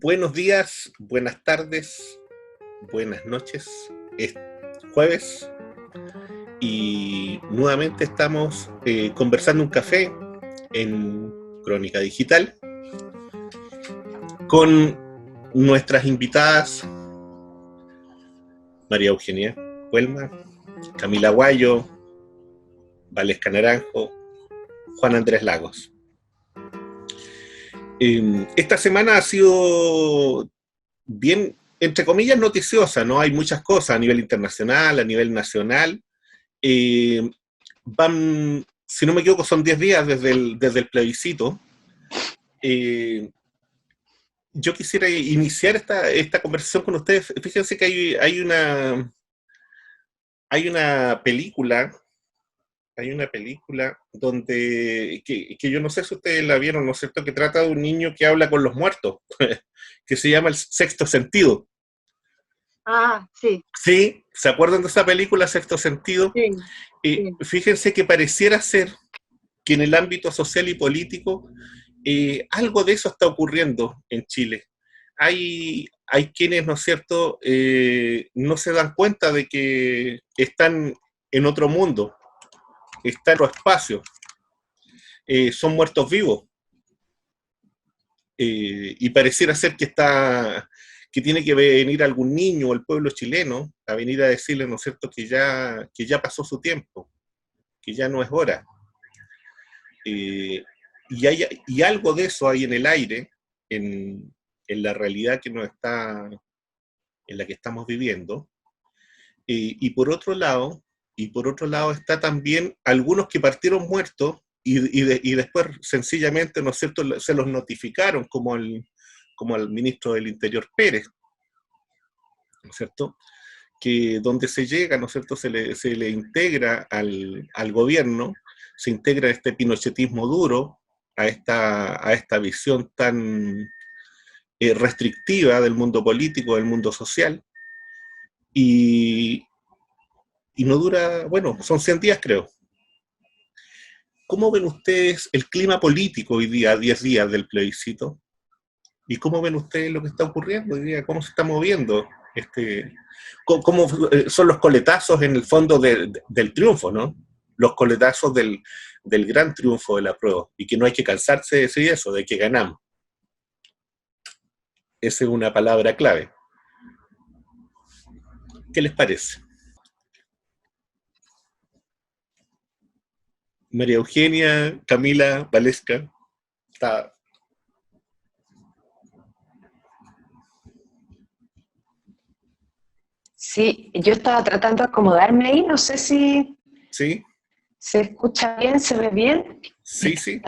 Buenos días, buenas tardes, buenas noches. Es jueves y nuevamente estamos conversando un café en Crónica Digital con nuestras invitadas María Eugenia Huelma, Camila Guayo, Valesca Naranjo, Juan Andrés Lagos. Esta semana ha sido bien, entre comillas, noticiosa, ¿no? Hay muchas cosas a nivel internacional, a nivel nacional. Si no me equivoco, son 10 días desde el plebiscito. Yo quisiera iniciar esta conversación con ustedes. Fíjense que hay una película donde, que yo no sé si ustedes la vieron, ¿no es cierto?, que trata de un niño que habla con los muertos, que se llama El Sexto Sentido. Ah, sí. Sí, ¿se acuerdan de esa película, Sexto Sentido? Sí, sí. Fíjense que pareciera ser que en el ámbito social y político algo de eso está ocurriendo en Chile. Hay quienes, ¿no es cierto?, no se dan cuenta de que están en otro mundo, están en otro espacio, son muertos vivos, y pareciera ser que tiene que venir algún niño o el pueblo chileno a venir a decirle, ¿no es cierto?, que ya pasó su tiempo, que ya no es hora. Y algo de eso hay en el aire, en la realidad en la que estamos viviendo. Y por otro lado está también algunos que partieron muertos y después sencillamente, ¿no es cierto?, se los notificaron como al ministro del Interior Pérez, ¿no es cierto?, que donde se llega, ¿no es cierto?, se le integra al gobierno, se integra este pinochetismo duro, a esta visión tan restrictiva del mundo político, del mundo social, y, y no dura, bueno, son 100 días creo. ¿Cómo ven ustedes el clima político hoy día, a 10 días del plebiscito? ¿Y cómo ven ustedes lo que está ocurriendo hoy día? ¿Cómo se está moviendo? ¿Cómo son los coletazos en el fondo del triunfo, ¿no? Los coletazos del gran triunfo de la prueba. Y que no hay que cansarse de decir eso, de que ganamos. Esa es una palabra clave. ¿Qué les parece? María Eugenia, Camila, Valesca. Está. Sí, yo estaba tratando de acomodarme ahí, no sé si ¿Sí? se escucha bien, se ve bien. Sí, sí.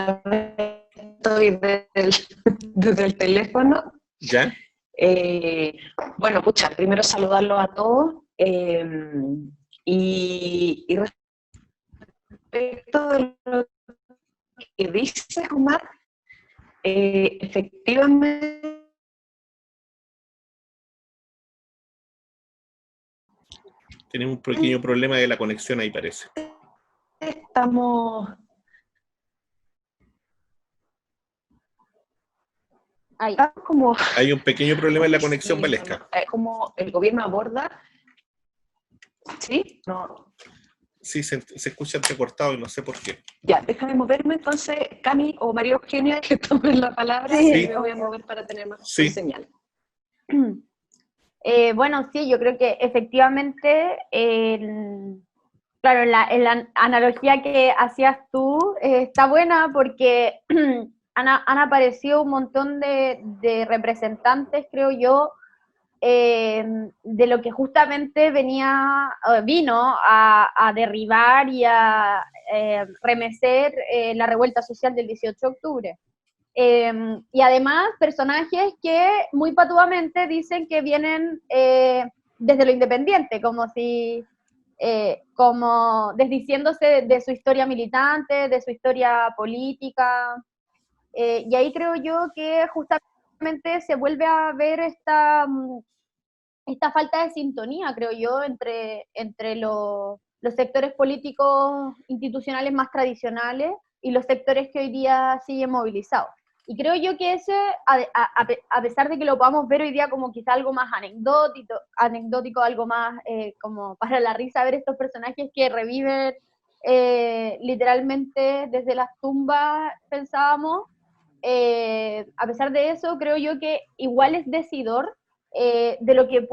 Estoy desde el teléfono. ¿Ya? Bueno, pucha, primero saludarlos a todos. Y respecto de lo que dice Omar, efectivamente Tenemos un pequeño problema de la conexión ahí, parece. estamos... Ahí, como, Hay un pequeño problema en la conexión, sí, Valesca. como el gobierno aborda, ¿sí? No. Sí, se escucha entrecortado y no sé por qué. Ya, déjame moverme entonces, Cami o María Eugenia, que tomen la palabra, Sí. y me voy a mover para tener más Sí. señal. Bueno, sí, yo creo que efectivamente, claro, en la analogía que hacías tú está buena porque han aparecido un montón de representantes, creo yo, de lo que justamente vino a derribar y a remecer la revuelta social del 18 de octubre. Y además personajes que muy patuamente dicen que vienen desde lo independiente, como desdiciéndose de su historia militante, de su historia política, y ahí creo yo que justamente se vuelve a ver esta falta de sintonía, creo yo, entre los sectores políticos institucionales más tradicionales y los sectores que hoy día siguen movilizados. Y creo yo que ese, a pesar de que lo podamos ver hoy día como quizá algo más anecdótico, algo más como para la risa, ver estos personajes que reviven literalmente desde las tumbas, pensábamos, a pesar de eso, creo yo que igual es decidor de lo que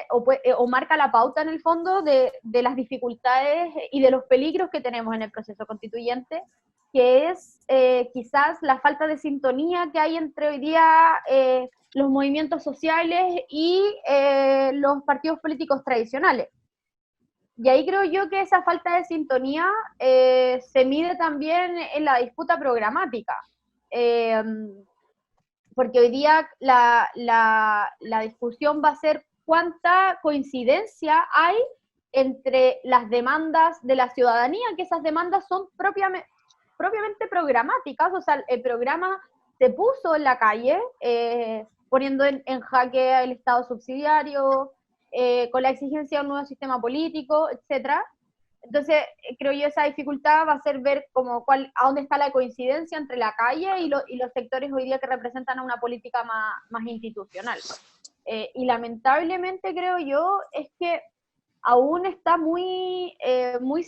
o marca la pauta en el fondo de las dificultades y de los peligros que tenemos en el proceso constituyente, que es quizás la falta de sintonía que hay entre hoy día los movimientos sociales y los partidos políticos tradicionales. Y ahí creo yo que esa falta de sintonía se mide también en la disputa programática. Porque hoy día la discusión va a ser cuánta coincidencia hay entre las demandas de la ciudadanía, que esas demandas son propiamente programáticas, o sea, el programa se puso en la calle, poniendo en jaque el Estado subsidiario, con la exigencia de un nuevo sistema político, etcétera. Entonces, creo yo esa dificultad va a ser ver como a dónde está la coincidencia entre la calle y los sectores hoy día que representan a una política más institucional. Y lamentablemente creo yo es que aún está muy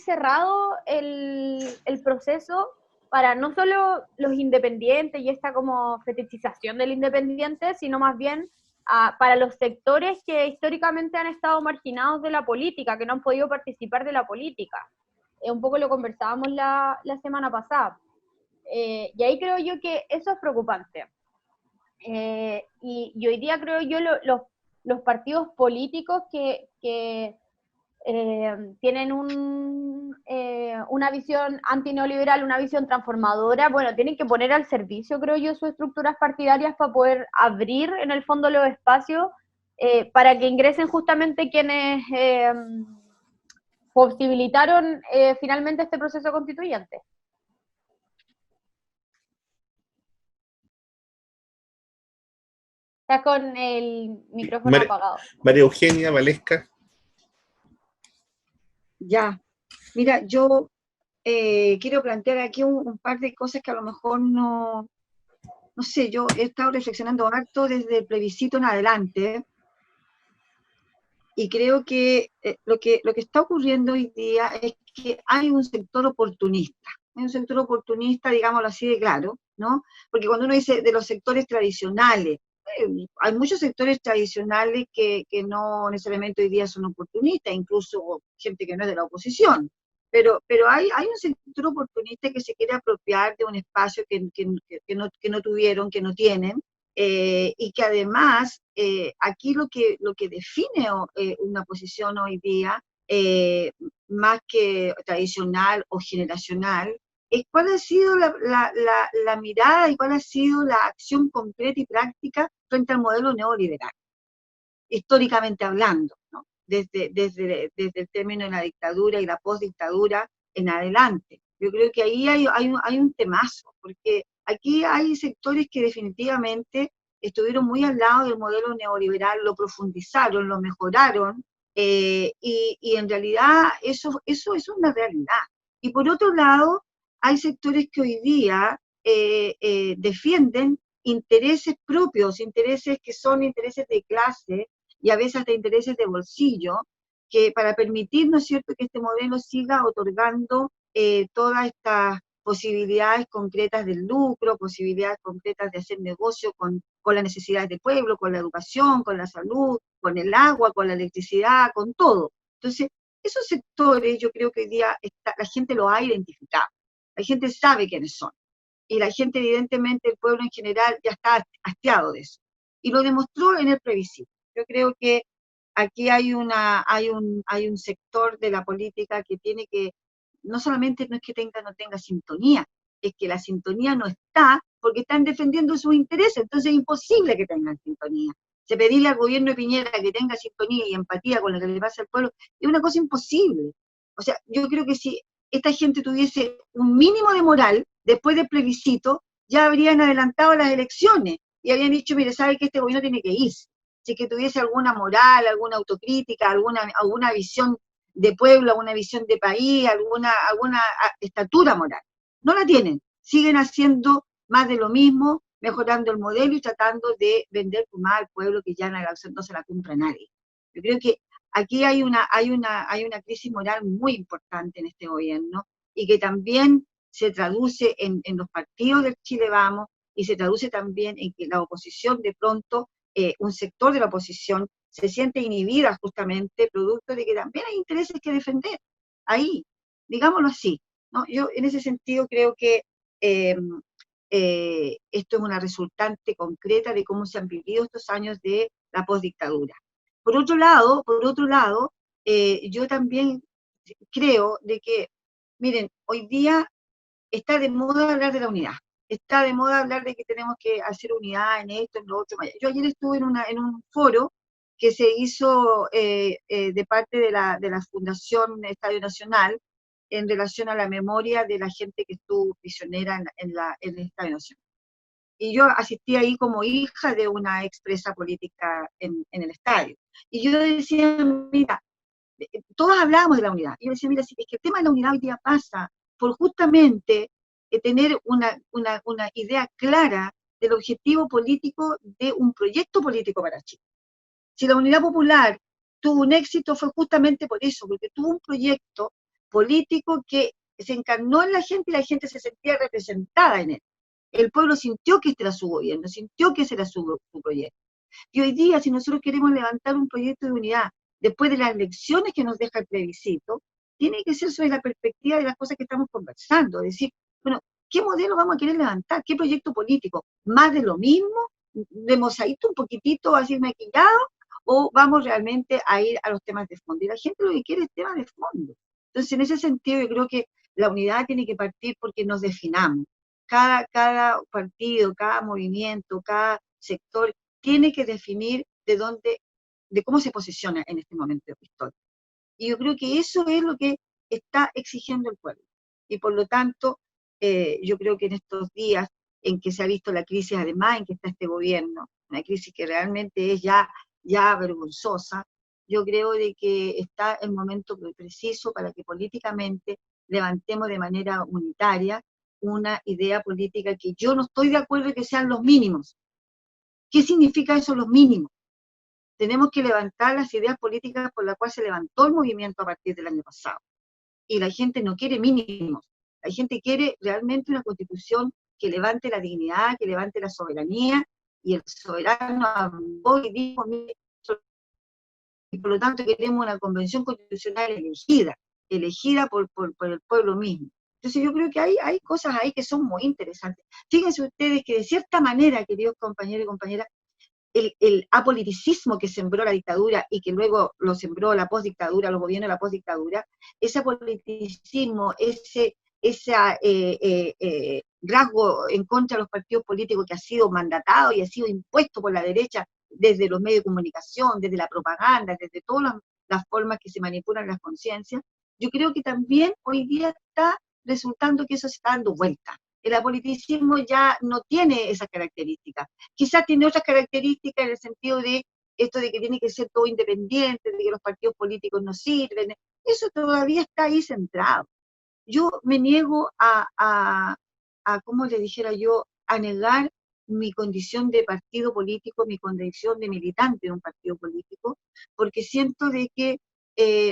cerrado el proceso para no solo los independientes y esta como fetichización del independiente, sino más bien para los sectores que históricamente han estado marginados de la política, que no han podido participar de la política. Un poco lo conversábamos la semana pasada. Y ahí creo yo que eso es preocupante. Y hoy día creo yo los partidos políticos que tienen una visión antineoliberal, una visión transformadora, bueno, tienen que poner al servicio, creo yo, sus estructuras partidarias para poder abrir en el fondo los espacios para que ingresen justamente quienes posibilitaron finalmente este proceso constituyente. Estás con el micrófono apagado. María Eugenia Valesca. Ya, mira, yo quiero plantear aquí un par de cosas que a lo mejor no sé, yo he estado reflexionando harto desde el plebiscito en adelante, y creo que lo que está ocurriendo hoy día es que hay un sector oportunista, digámoslo así de claro, ¿no? Porque cuando uno dice de los sectores tradicionales, hay muchos sectores tradicionales que no necesariamente hoy día son oportunistas, incluso gente que no es de la oposición, pero hay un sector oportunista que se quiere apropiar de un espacio que no tuvieron, que no tienen, y que además aquí lo que define una posición hoy día, más que tradicional o generacional, es cuál ha sido la mirada y cuál ha sido la acción concreta y práctica frente al modelo neoliberal, históricamente hablando, ¿no? Desde el término de la dictadura y la postdictadura en adelante. Yo creo que ahí hay un temazo, porque aquí hay sectores que definitivamente estuvieron muy al lado del modelo neoliberal, lo profundizaron, lo mejoraron, y en realidad eso es una realidad. Y por otro lado, hay sectores que hoy día defienden intereses propios, intereses que son intereses de clase y a veces hasta intereses de bolsillo, que para permitir, ¿no es cierto?, que este modelo siga otorgando todas estas posibilidades concretas del lucro, posibilidades concretas de hacer negocio con las necesidades del pueblo, con la educación, con la salud, con el agua, con la electricidad, con todo. Entonces, esos sectores yo creo que hoy día la gente los ha identificado, la gente sabe quiénes son, y la gente, evidentemente, el pueblo en general ya está hastiado de eso, y lo demostró en el plebiscito. Yo creo que aquí hay un sector de la política que tiene que, no solamente no es que no tenga sintonía, es que la sintonía no está porque están defendiendo sus intereses, entonces es imposible que tengan sintonía. Se pedirle al gobierno de Piñera que tenga sintonía y empatía con lo que le pasa al pueblo es una cosa imposible. O sea, yo creo que si esta gente tuviese un mínimo de moral, después del plebiscito, ya habrían adelantado las elecciones y habrían dicho, mire, sabe que este gobierno tiene que irse. Si que tuviese alguna moral, alguna autocrítica, alguna visión de pueblo, alguna visión de país, alguna estatura moral. No la tienen, siguen haciendo más de lo mismo, mejorando el modelo y tratando de vender más al pueblo que ya no se la compra nadie. Yo creo que aquí hay una crisis moral muy importante en este gobierno y que también se traduce en los partidos del Chile Vamos y se traduce también en que la oposición de pronto, un sector de la oposición se siente inhibida justamente producto de que también hay intereses que defender. Ahí, digámoslo así, ¿no? Yo en ese sentido creo que esto es una resultante concreta de cómo se han vivido estos años de la postdictadura. Por otro lado, yo también creo de que, miren, hoy día está de moda hablar de la unidad, está de moda hablar de que tenemos que hacer unidad en esto, en lo otro. Yo ayer estuve en un foro que se hizo de parte de la Fundación Estadio Nacional en relación a la memoria de la gente que estuvo prisionera en el Estadio Nacional. Y yo asistí ahí como hija de una expresa política en el estadio. Y yo decía, mira, todos hablábamos de la unidad. Y yo decía, mira, si es que el tema de la unidad hoy día pasa por justamente tener una idea clara del objetivo político de un proyecto político para Chile. Si la Unidad Popular tuvo un éxito fue justamente por eso, porque tuvo un proyecto político que se encarnó en la gente y la gente se sentía representada en él. El pueblo sintió que este era su gobierno, sintió que ese era su proyecto. Y hoy día, si nosotros queremos levantar un proyecto de unidad después de las elecciones que nos deja el plebiscito, tiene que ser sobre la perspectiva de las cosas que estamos conversando, es decir, bueno, ¿qué modelo vamos a querer levantar? ¿Qué proyecto político? ¿Más de lo mismo? ¿De mosaíto un poquitito así maquillado? ¿O vamos realmente a ir a los temas de fondo? Y la gente lo que quiere es temas de fondo. Entonces, en ese sentido, yo creo que la unidad tiene que partir porque nos definamos. Cada partido, cada movimiento, cada sector tiene que definir de cómo se posiciona en este momento histórico. Y yo creo que eso es lo que está exigiendo el pueblo. Y por lo tanto, yo creo que en estos días en que se ha visto la crisis, además en que está este gobierno, una crisis que realmente es ya vergonzosa, yo creo de que está el momento preciso para que políticamente levantemos de manera unitaria una idea política que yo no estoy de acuerdo en que sean los mínimos. ¿Qué significa eso, los mínimos? Tenemos que levantar las ideas políticas por las cuales se levantó el movimiento a partir del año pasado. Y la gente no quiere mínimos. La gente quiere realmente una constitución que levante la dignidad, que levante la soberanía, y el soberano habló y dijo, y por lo tanto queremos una convención constitucional elegida por el pueblo mismo. Entonces yo creo que hay cosas ahí que son muy interesantes. Fíjense ustedes que de cierta manera, queridos compañeros y compañeras, el apoliticismo que sembró la dictadura y que luego lo sembró la postdictadura, los gobiernos de la postdictadura, ese apoliticismo, ese rasgo en contra de los partidos políticos que ha sido mandatado y ha sido impuesto por la derecha desde los medios de comunicación, desde la propaganda, desde todas las formas que se manipulan las conciencias, yo creo que también hoy día está resultando que eso se está dando vuelta. El apoliticismo ya no tiene esas características. Quizás tiene otras características en el sentido de esto de que tiene que ser todo independiente, de que los partidos políticos no sirven. Eso todavía está ahí centrado. Yo me niego como le dijera yo, a negar mi condición de partido político, mi condición de militante de un partido político, porque siento de que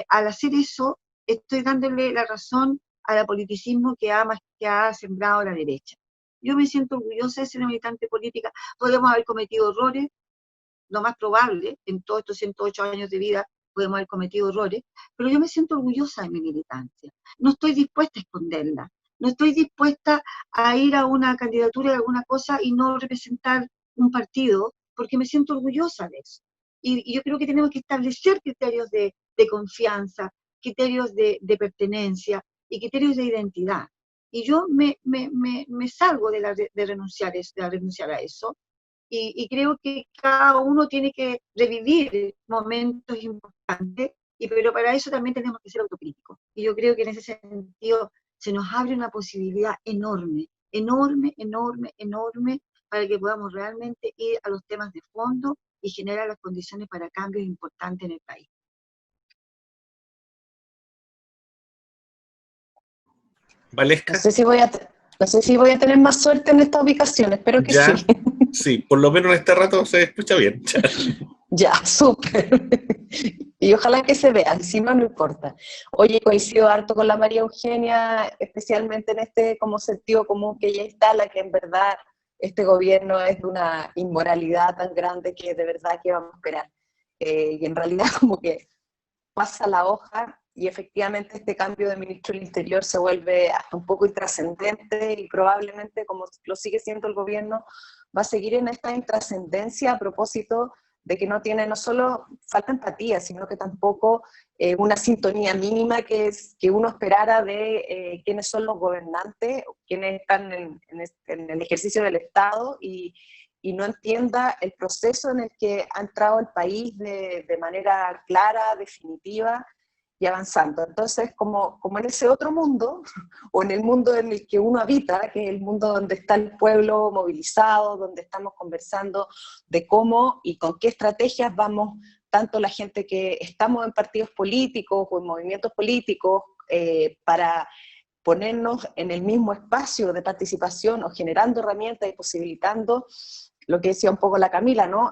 al hacer eso estoy dándole la razón al apoliticismo que ha sembrado la derecha. Yo me siento orgullosa de ser militante política. Podemos haber cometido errores, lo más probable, en todos estos 108 años de vida podemos haber cometido errores, pero yo me siento orgullosa de mi militancia. No estoy dispuesta a esconderla. No estoy dispuesta a ir a una candidatura de alguna cosa y no representar un partido, porque me siento orgullosa de eso. Y yo creo que tenemos que establecer criterios de confianza, criterios de pertenencia y criterios de identidad. Y yo me salgo de renunciar a eso, y creo que cada uno tiene que revivir momentos importantes, pero para eso también tenemos que ser autocríticos. Y yo creo que en ese sentido se nos abre una posibilidad enorme, enorme, enorme, enorme, para que podamos realmente ir a los temas de fondo y generar las condiciones para cambios importantes en el país. Valesca. No sé si voy a No sé si voy a tener más suerte en esta ubicación, espero que Ya, sí. sí, por lo menos en este rato se escucha bien. Ya, súper. Y ojalá que se vea, si no, no importa. Oye, coincido harto con la María Eugenia, especialmente en este como sentido común que ella instala, que en verdad este gobierno es de una inmoralidad tan grande que de verdad que vamos a esperar. Y en realidad como que pasa la hoja y efectivamente este cambio de ministro del Interior se vuelve hasta un poco intrascendente y probablemente, como lo sigue siendo el gobierno, va a seguir en esta intrascendencia a propósito de que no tiene no solo falta empatía, sino que tampoco una sintonía mínima que uno esperara de quiénes son los gobernantes, quienes están en el ejercicio del Estado y no entienda el proceso en el que ha entrado el país de manera clara, definitiva y avanzando. Entonces, como en ese otro mundo, o en el mundo en el que uno habita, que es el mundo donde está el pueblo movilizado, donde estamos conversando de cómo y con qué estrategias vamos, tanto la gente que estamos en partidos políticos o en movimientos políticos, para ponernos en el mismo espacio de participación o generando herramientas y posibilitando lo que decía un poco la Camila, ¿no?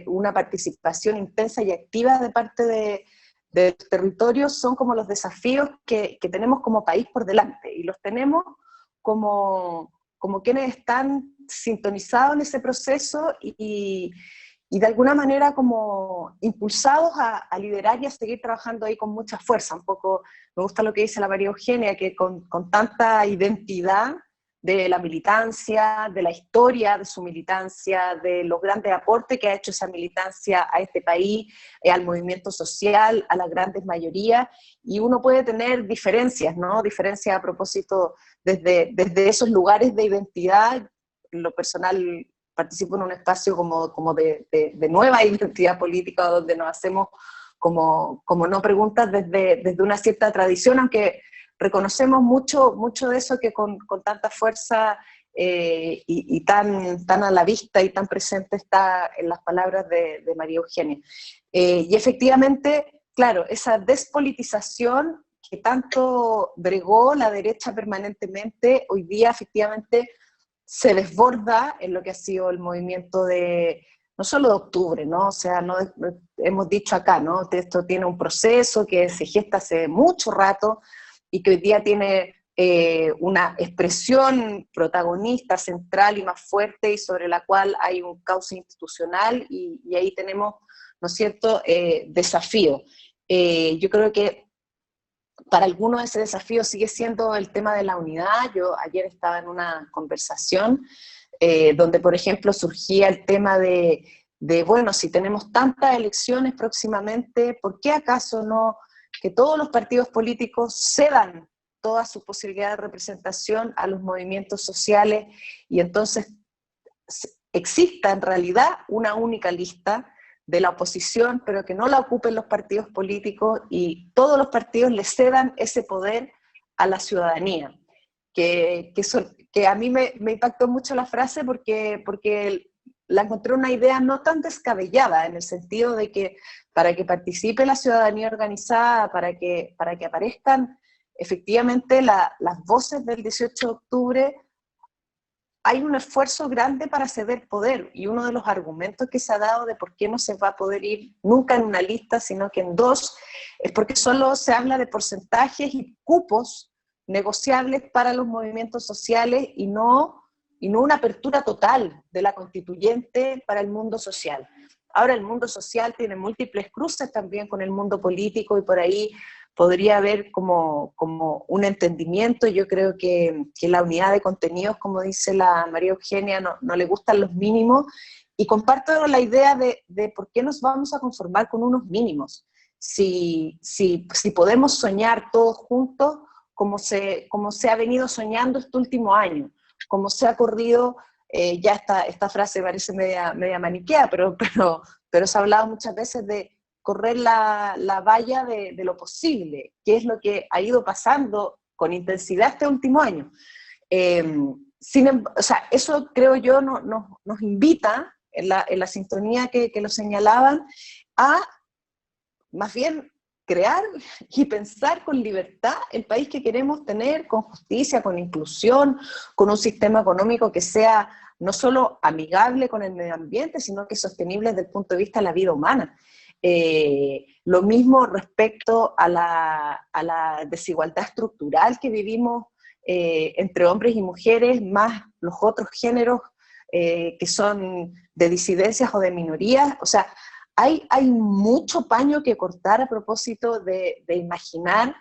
Una participación intensa y activa de parte de los territorios son como los desafíos que tenemos como país por delante, y los tenemos como quienes están sintonizados en ese proceso y de alguna manera como impulsados a liderar y a seguir trabajando ahí con mucha fuerza. Un poco me gusta lo que dice la María Eugenia, que con tanta identidad de la militancia, de la historia de su militancia, de los grandes aportes que ha hecho esa militancia a este país, al movimiento social, a las grandes mayorías, y uno puede tener diferencias, ¿no? Diferencias a propósito desde esos lugares de identidad. En lo personal participo en un espacio como de nueva identidad política, donde nos hacemos como no preguntas desde una cierta tradición, aunque reconocemos mucho de eso que con tanta fuerza y tan a la vista y tan presente está en las palabras de María Eugenia. Y efectivamente, claro, esa despolitización que tanto bregó la derecha permanentemente, hoy día efectivamente se desborda en lo que ha sido el movimiento no solo de octubre, ¿no? O sea, hemos dicho acá, ¿no? Esto tiene un proceso que se gesta hace mucho rato, y que hoy día tiene una expresión protagonista, central y más fuerte, y sobre la cual hay un cauce institucional, y ahí tenemos, ¿no es cierto?, desafío. Yo creo que para algunos ese desafío sigue siendo el tema de la unidad. Yo ayer estaba en una conversación donde, por ejemplo, surgía el tema de, bueno, si tenemos tantas elecciones próximamente, ¿por qué acaso no que todos los partidos políticos cedan toda su posibilidad de representación a los movimientos sociales, y entonces exista en realidad una única lista de la oposición, pero que no la ocupen los partidos políticos, y todos los partidos le cedan ese poder a la ciudadanía? Que a mí me impactó mucho la frase porque la encontré una idea no tan descabellada, en el sentido de que para que participe la ciudadanía organizada, para que aparezcan efectivamente las voces del 18 de octubre, hay un esfuerzo grande para ceder poder, y uno de los argumentos que se ha dado de por qué no se va a poder ir nunca en una lista, sino que en dos, es porque solo se habla de porcentajes y cupos negociables para los movimientos sociales, y no una apertura total de la constituyente para el mundo social. Ahora el mundo social tiene múltiples cruces también con el mundo político, y por ahí podría haber como un entendimiento. Yo creo que la unidad de contenidos, como dice la María Eugenia, no le gustan los mínimos, y comparto la idea de por qué nos vamos a conformar con unos mínimos. Si podemos soñar todos juntos, como se ha venido soñando este último año, como se ha corrido, ya esta frase parece media maniquea, pero se ha hablado muchas veces de correr la valla de lo posible, que es lo que ha ido pasando con intensidad este último año. O sea, eso creo yo nos invita, en la sintonía que lo señalaban, a más bien crear y pensar con libertad el país que queremos tener, con justicia, con inclusión, con un sistema económico que sea no solo amigable con el medio ambiente, sino que sostenible desde el punto de vista de la vida humana. Lo mismo respecto a la desigualdad estructural que vivimos entre hombres y mujeres, más los otros géneros que son de disidencias o de minorías. O sea, hay mucho paño que cortar a propósito de imaginar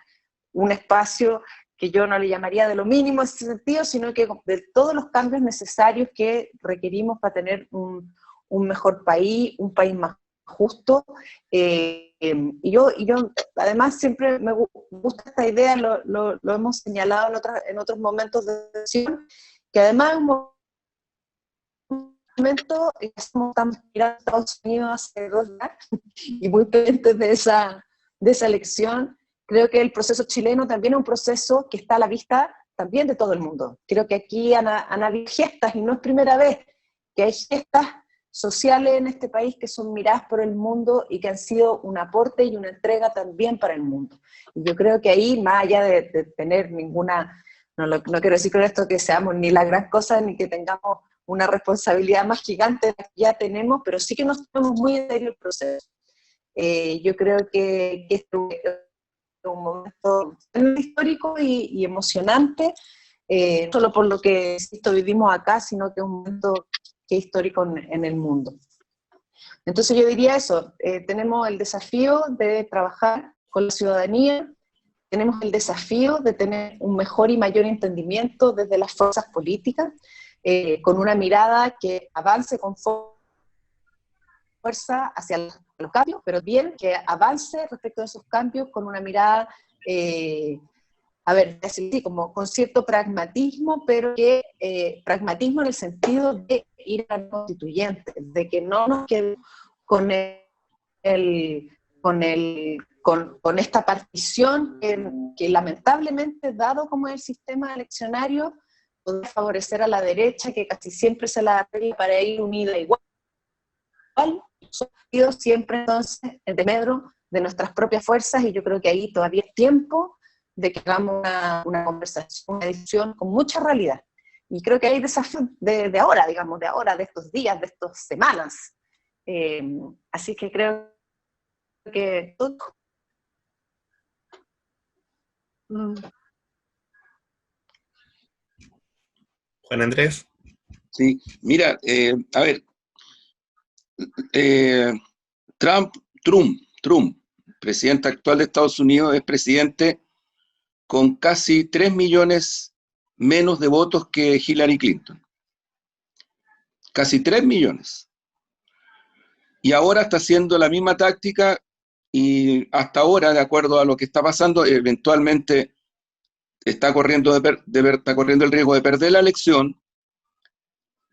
un espacio que yo no le llamaría de lo mínimo en ese sentido, sino que de todos los cambios necesarios que requerimos para tener un mejor país, un país más justo. Y yo además siempre me gusta esta idea, lo hemos señalado en otros momentos de sesión, que además es un momento, estamos mirando a Estados Unidos hace 2 días, y muy pendientes de esa elección. Creo que el proceso chileno también es un proceso que está a la vista también de todo el mundo. Creo que aquí han habido gestas, y no es primera vez que hay gestas sociales en este país que son miradas por el mundo y que han sido un aporte y una entrega también para el mundo. Y yo creo que ahí, más allá de tener ninguna, no quiero decir con esto que seamos ni la gran cosa, ni que tengamos una responsabilidad más gigante que ya tenemos, pero sí que nos tomamos muy en serio el proceso. Yo creo que esto un momento histórico y emocionante, no solo por lo que vivimos acá, sino que es un momento que es histórico en el mundo. Entonces yo diría eso, tenemos el desafío de trabajar con la ciudadanía, tenemos el desafío de tener un mejor y mayor entendimiento desde las fuerzas políticas, con una mirada que avance con fuerza hacia los cambios, pero bien que avance respecto de esos cambios con una mirada, así como con cierto pragmatismo, pero que pragmatismo en el sentido de ir a constituyentes, de que no nos quedemos con esta partición que lamentablemente, dado como es el sistema eleccionario, puede favorecer a la derecha, que casi siempre se la arregla para ir unida igual, siempre entonces en desmedro de nuestras propias fuerzas, y yo creo que ahí todavía es tiempo de que hagamos una conversación, una discusión con mucha realidad. Y creo que hay desafíos de ahora, digamos, de estos días, de estas semanas. Así que creo que todo. Juan Andrés. Sí, mira, a ver, Trump, presidente actual de Estados Unidos, es presidente con casi 3 millones menos de votos que Hillary Clinton. Casi 3 millones. Y ahora está haciendo la misma táctica, y hasta ahora, de acuerdo a lo que está pasando, eventualmente está corriendo el riesgo de perder la elección,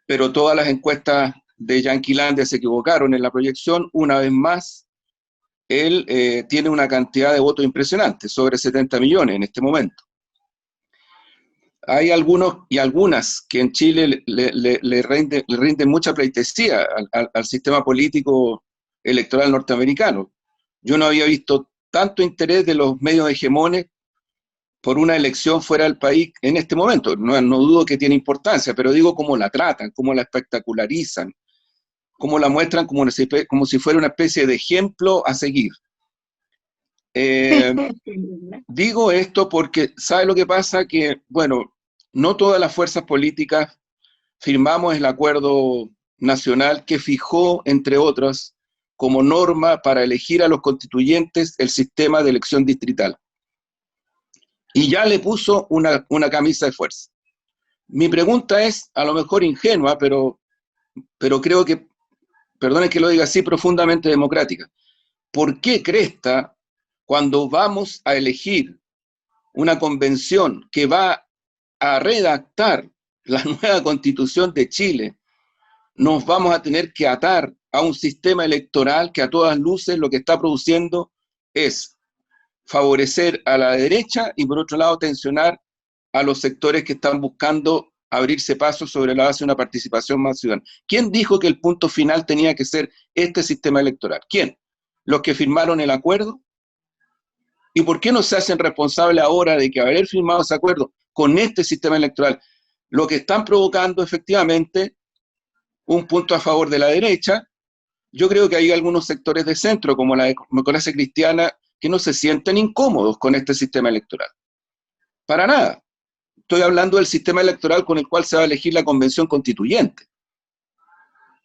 pero todas las encuestas de Yanquilandia se equivocaron en la proyección. Una vez más, él tiene una cantidad de votos impresionante, sobre 70 millones en este momento. Hay algunos y algunas que en Chile le rinden mucha pleitesía al sistema político electoral norteamericano. Yo no había visto tanto interés de los medios hegemones por una elección fuera del país en este momento. No dudo que tiene importancia, pero digo cómo la tratan, cómo la espectacularizan, cómo la muestran como si fuera una especie de ejemplo a seguir. Digo esto porque, ¿sabe lo que pasa? Que, bueno, no todas las fuerzas políticas firmamos el acuerdo nacional que fijó, entre otras, como norma para elegir a los constituyentes el sistema de elección distrital. Y ya le puso una camisa de fuerza. Mi pregunta es, a lo mejor ingenua, pero creo que, perdonen que lo diga así, profundamente democrática. ¿Por qué cresta, cuando vamos a elegir una convención que va a redactar la nueva Constitución de Chile, nos vamos a tener que atar a un sistema electoral que a todas luces lo que está produciendo es favorecer a la derecha y por otro lado tensionar a los sectores que están buscando abrirse paso sobre la base de una participación más ciudadana? ¿Quién dijo que el punto final tenía que ser este sistema electoral? ¿Quién? ¿Los que firmaron el acuerdo? ¿Y por qué no se hacen responsables ahora de que haber firmado ese acuerdo con este sistema electoral, lo que están provocando efectivamente un punto a favor de la derecha? Yo creo que hay algunos sectores de centro, como la democracia cristiana, que no se sienten incómodos con este sistema electoral. Para nada. Estoy hablando del sistema electoral con el cual se va a elegir la convención constituyente.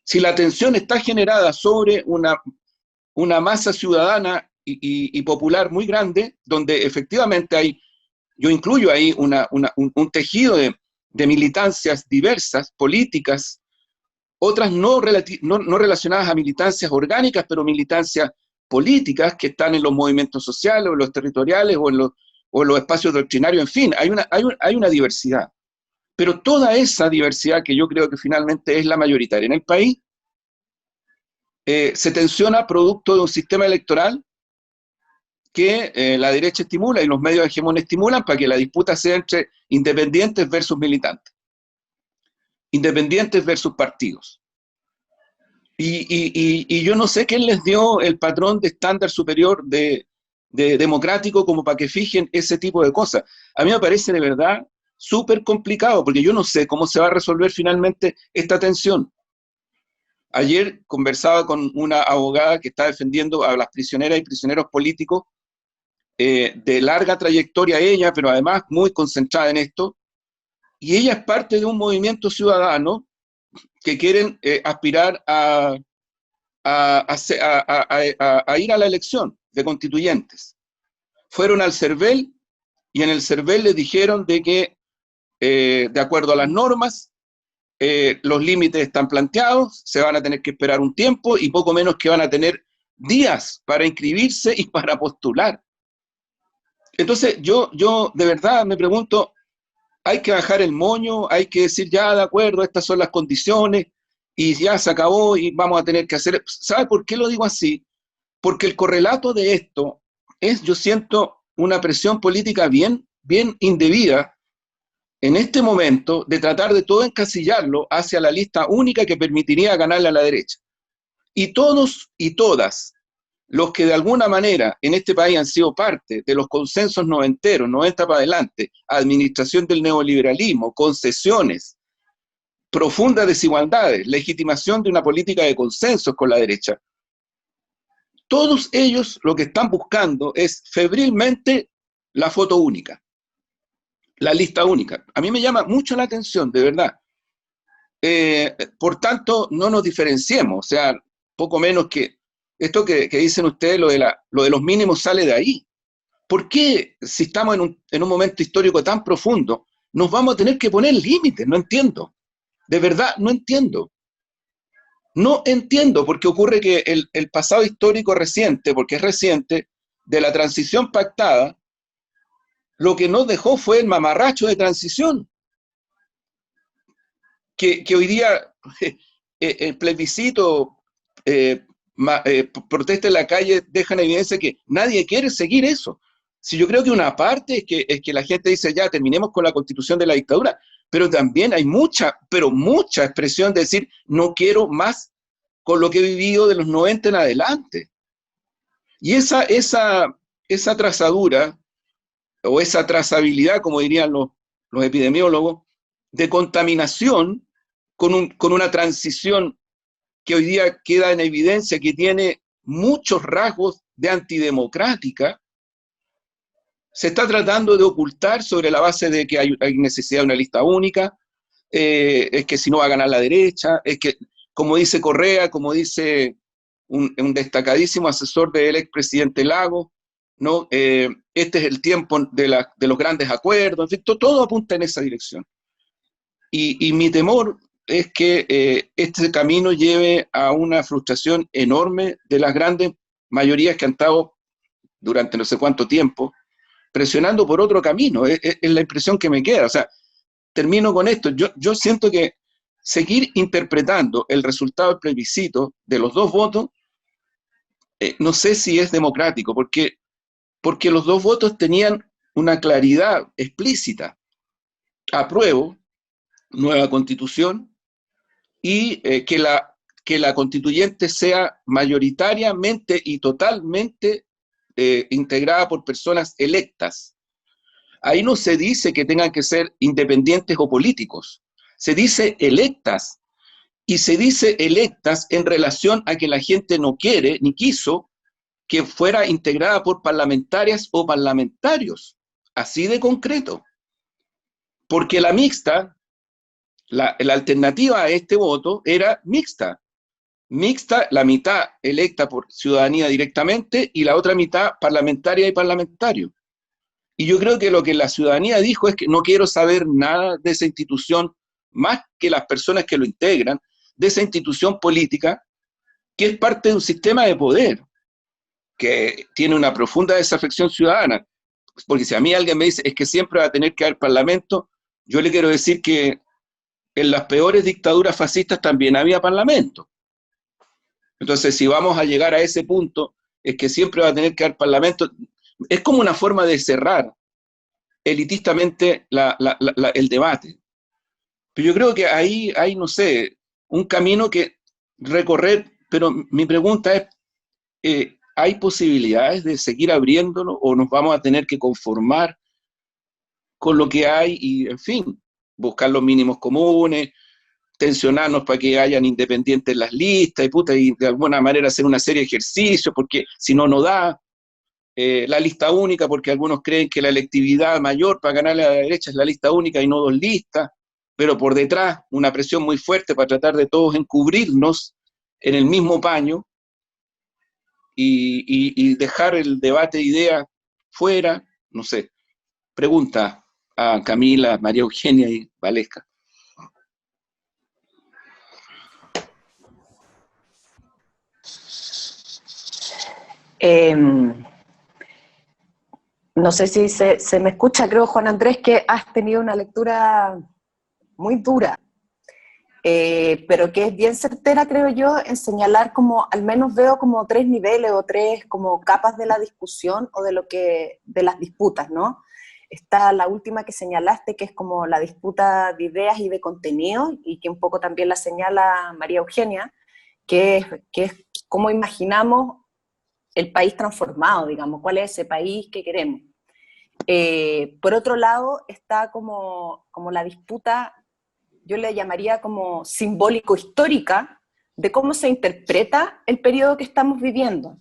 Si la tensión está generada sobre una masa ciudadana y popular muy grande, donde efectivamente hay, yo incluyo ahí un tejido de militancias diversas, políticas, otras no relacionadas a militancias orgánicas, pero militancias políticas que están en los movimientos sociales o en los territoriales o en los espacios doctrinarios, en fin, hay una diversidad. Pero toda esa diversidad, que yo creo que finalmente es la mayoritaria en el país, se tensiona producto de un sistema electoral que la derecha estimula y los medios hegemónicos estimulan para que la disputa sea entre independientes versus militantes, independientes versus partidos. Y yo no sé quién les dio el patrón de estándar superior de democrático como para que fijen ese tipo de cosas. A mí me parece de verdad súper complicado, porque yo no sé cómo se va a resolver finalmente esta tensión. Ayer conversaba con una abogada que está defendiendo a las prisioneras y prisioneros políticos, de larga trayectoria ella, pero además muy concentrada en esto, y ella es parte de un movimiento ciudadano que quieren aspirar a ir a la elección de constituyentes. Fueron al CERVEL y en el CERVEL les dijeron de que, de acuerdo a las normas, los límites están planteados, se van a tener que esperar un tiempo y poco menos que van a tener días para inscribirse y para postular. Entonces yo de verdad me pregunto, hay que bajar el moño, hay que decir ya de acuerdo, estas son las condiciones y ya se acabó y vamos a tener que hacer. ¿Sabe por qué lo digo así? Porque el correlato de esto es, yo siento, una presión política bien indebida en este momento de tratar de todo encasillarlo hacia la lista única que permitiría ganarle a la derecha. Y todos y todas los que de alguna manera en este país han sido parte de los consensos noventeros, 90 para adelante, administración del neoliberalismo, concesiones, profundas desigualdades, legitimación de una política de consensos con la derecha, todos ellos lo que están buscando es febrilmente la foto única, la lista única. A mí me llama mucho la atención, de verdad. Por tanto, no nos diferenciemos, o sea, poco menos que esto que dicen ustedes, lo de los mínimos sale de ahí. ¿Por qué, si estamos en un momento histórico tan profundo, nos vamos a tener que poner límites? No entiendo. De verdad, no entiendo. No entiendo, porque ocurre que el pasado histórico reciente, porque es reciente, de la transición pactada, lo que nos dejó fue el mamarracho de transición. Que hoy día el plebiscito, protesta en la calle, dejan en evidencia que nadie quiere seguir eso. Si yo creo que una parte es que la gente dice ya terminemos con la constitución de la dictadura, pero también hay mucha expresión de decir no quiero más con lo que he vivido de los 90 en adelante. Y esa trazadura o esa trazabilidad, como dirían los epidemiólogos, de contaminación con una transición que hoy día queda en evidencia que tiene muchos rasgos de antidemocrática, se está tratando de ocultar sobre la base de que hay necesidad de una lista única, es que si no va a ganar la derecha, es que, como dice Correa, como dice un destacadísimo asesor del expresidente Lagos, ¿no? Este es el tiempo de los grandes acuerdos, en fin, todo apunta en esa dirección. Y mi temor es que este camino lleve a una frustración enorme de las grandes mayorías que han estado durante no sé cuánto tiempo presionando por otro camino. Es la impresión que me queda. O sea, termino con esto. Yo siento que seguir interpretando el resultado del plebiscito de los dos votos, no sé si es democrático, porque los dos votos tenían una claridad explícita. Apruebo nueva constitución y que la constituyente sea mayoritariamente y totalmente integrada por personas electas. Ahí no se dice que tengan que ser independientes o políticos, se dice electas, y se dice electas en relación a que la gente no quiere ni quiso que fuera integrada por parlamentarias o parlamentarios, así de concreto. Porque la mixta, la alternativa a este voto era mixta. Mixta, la mitad electa por ciudadanía directamente y la otra mitad parlamentaria y parlamentario. Y yo creo que lo que la ciudadanía dijo es que no quiero saber nada de esa institución, más que las personas que lo integran, de esa institución política, que es parte de un sistema de poder, que tiene una profunda desafección ciudadana. Porque si a mí alguien me dice, es que siempre va a tener que haber parlamento, yo le quiero decir que en las peores dictaduras fascistas también había parlamento. Entonces, si vamos a llegar a ese punto, es que siempre va a tener que haber parlamento. Es como una forma de cerrar elitistamente el debate. Pero yo creo que ahí hay, no sé, un camino que recorrer, pero mi pregunta es, ¿hay posibilidades de seguir abriéndolo o nos vamos a tener que conformar con lo que hay y, en fin, buscar los mínimos comunes, tensionarnos para que hayan independientes en las listas y de alguna manera hacer una serie de ejercicios, porque si no, no da? La lista única, porque algunos creen que la electividad mayor para ganarle a la derecha es la lista única y no dos listas, pero por detrás una presión muy fuerte para tratar de todos encubrirnos en el mismo paño y dejar el debate de ideas fuera, no sé. Pregunta a Camila, María Eugenia y Valesca. No sé si se me escucha, creo, Juan Andrés, que has tenido una lectura muy dura, pero que es bien certera, creo yo, en señalar como, al menos veo como 3 niveles o 3 como capas de la discusión o de las disputas, ¿no? Está la última que señalaste, que es como la disputa de ideas y de contenido, y que un poco también la señala María Eugenia, que es cómo imaginamos el país transformado, digamos, cuál es ese país que queremos. Por otro lado, está como la disputa, yo le llamaría como simbólico-histórica, de cómo se interpreta el periodo que estamos viviendo.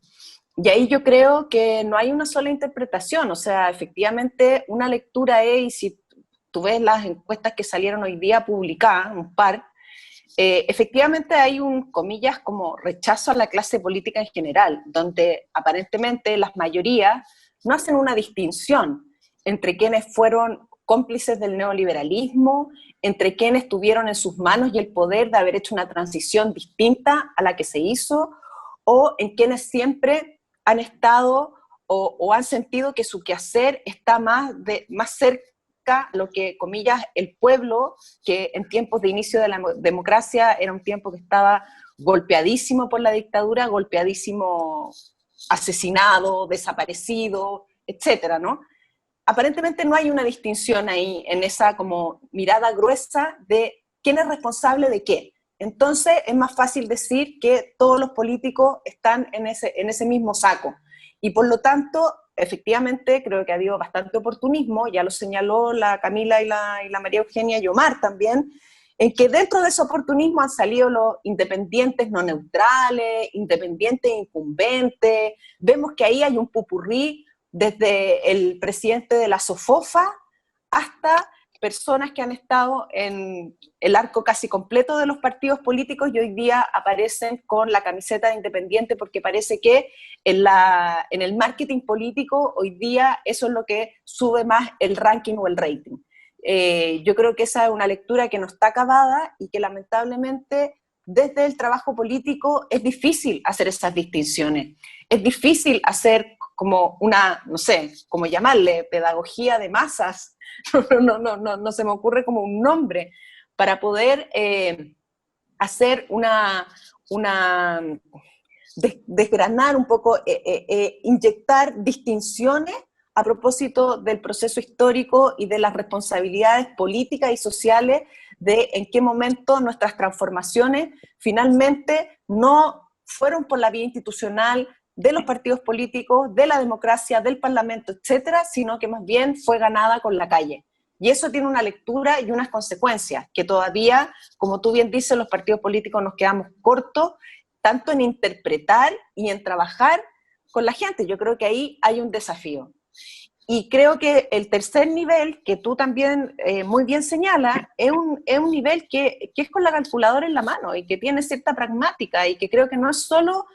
Y ahí yo creo que no hay una sola interpretación, o sea, efectivamente una lectura es, y si tú ves las encuestas que salieron hoy día publicadas, un par, efectivamente hay un, comillas, como rechazo a la clase política en general, donde aparentemente las mayorías no hacen una distinción entre quienes fueron cómplices del neoliberalismo, entre quienes tuvieron en sus manos y el poder de haber hecho una transición distinta a la que se hizo, o en quienes siempre han estado o han sentido que su quehacer está más cerca lo que, comillas, el pueblo, que en tiempos de inicio de la democracia era un tiempo que estaba golpeadísimo por la dictadura, golpeadísimo, asesinado, desaparecido, etcétera, ¿no? Aparentemente no hay una distinción ahí en esa como mirada gruesa de quién es responsable de qué. Entonces es más fácil decir que todos los políticos están en ese mismo saco. Y por lo tanto, efectivamente, creo que ha habido bastante oportunismo, ya lo señaló la Camila y la María Eugenia y Omar también, en que dentro de ese oportunismo han salido los independientes no neutrales, independientes incumbentes, vemos que ahí hay un pupurrí desde el presidente de la SOFOFA hasta personas que han estado en el arco casi completo de los partidos políticos y hoy día aparecen con la camiseta de independiente porque parece que en el marketing político hoy día eso es lo que sube más el ranking o el rating. Yo creo que esa es una lectura que no está acabada y que lamentablemente desde el trabajo político es difícil hacer esas distinciones. Es difícil hacer como una, no sé, cómo llamarle, pedagogía de masas. No se me ocurre como un nombre para poder hacer desgranar un poco, inyectar distinciones a propósito del proceso histórico y de las responsabilidades políticas y sociales de en qué momento nuestras transformaciones finalmente no fueron por la vía institucional, de los partidos políticos, de la democracia, del parlamento, etcétera, sino que más bien fue ganada con la calle. Y eso tiene una lectura y unas consecuencias, que todavía, como tú bien dices, los partidos políticos nos quedamos cortos, tanto en interpretar y en trabajar con la gente. Yo creo que ahí hay un desafío. Y creo que el tercer nivel, que tú también muy bien señalas, es un nivel que es con la calculadora en la mano y que tiene cierta pragmática y que creo que no es solo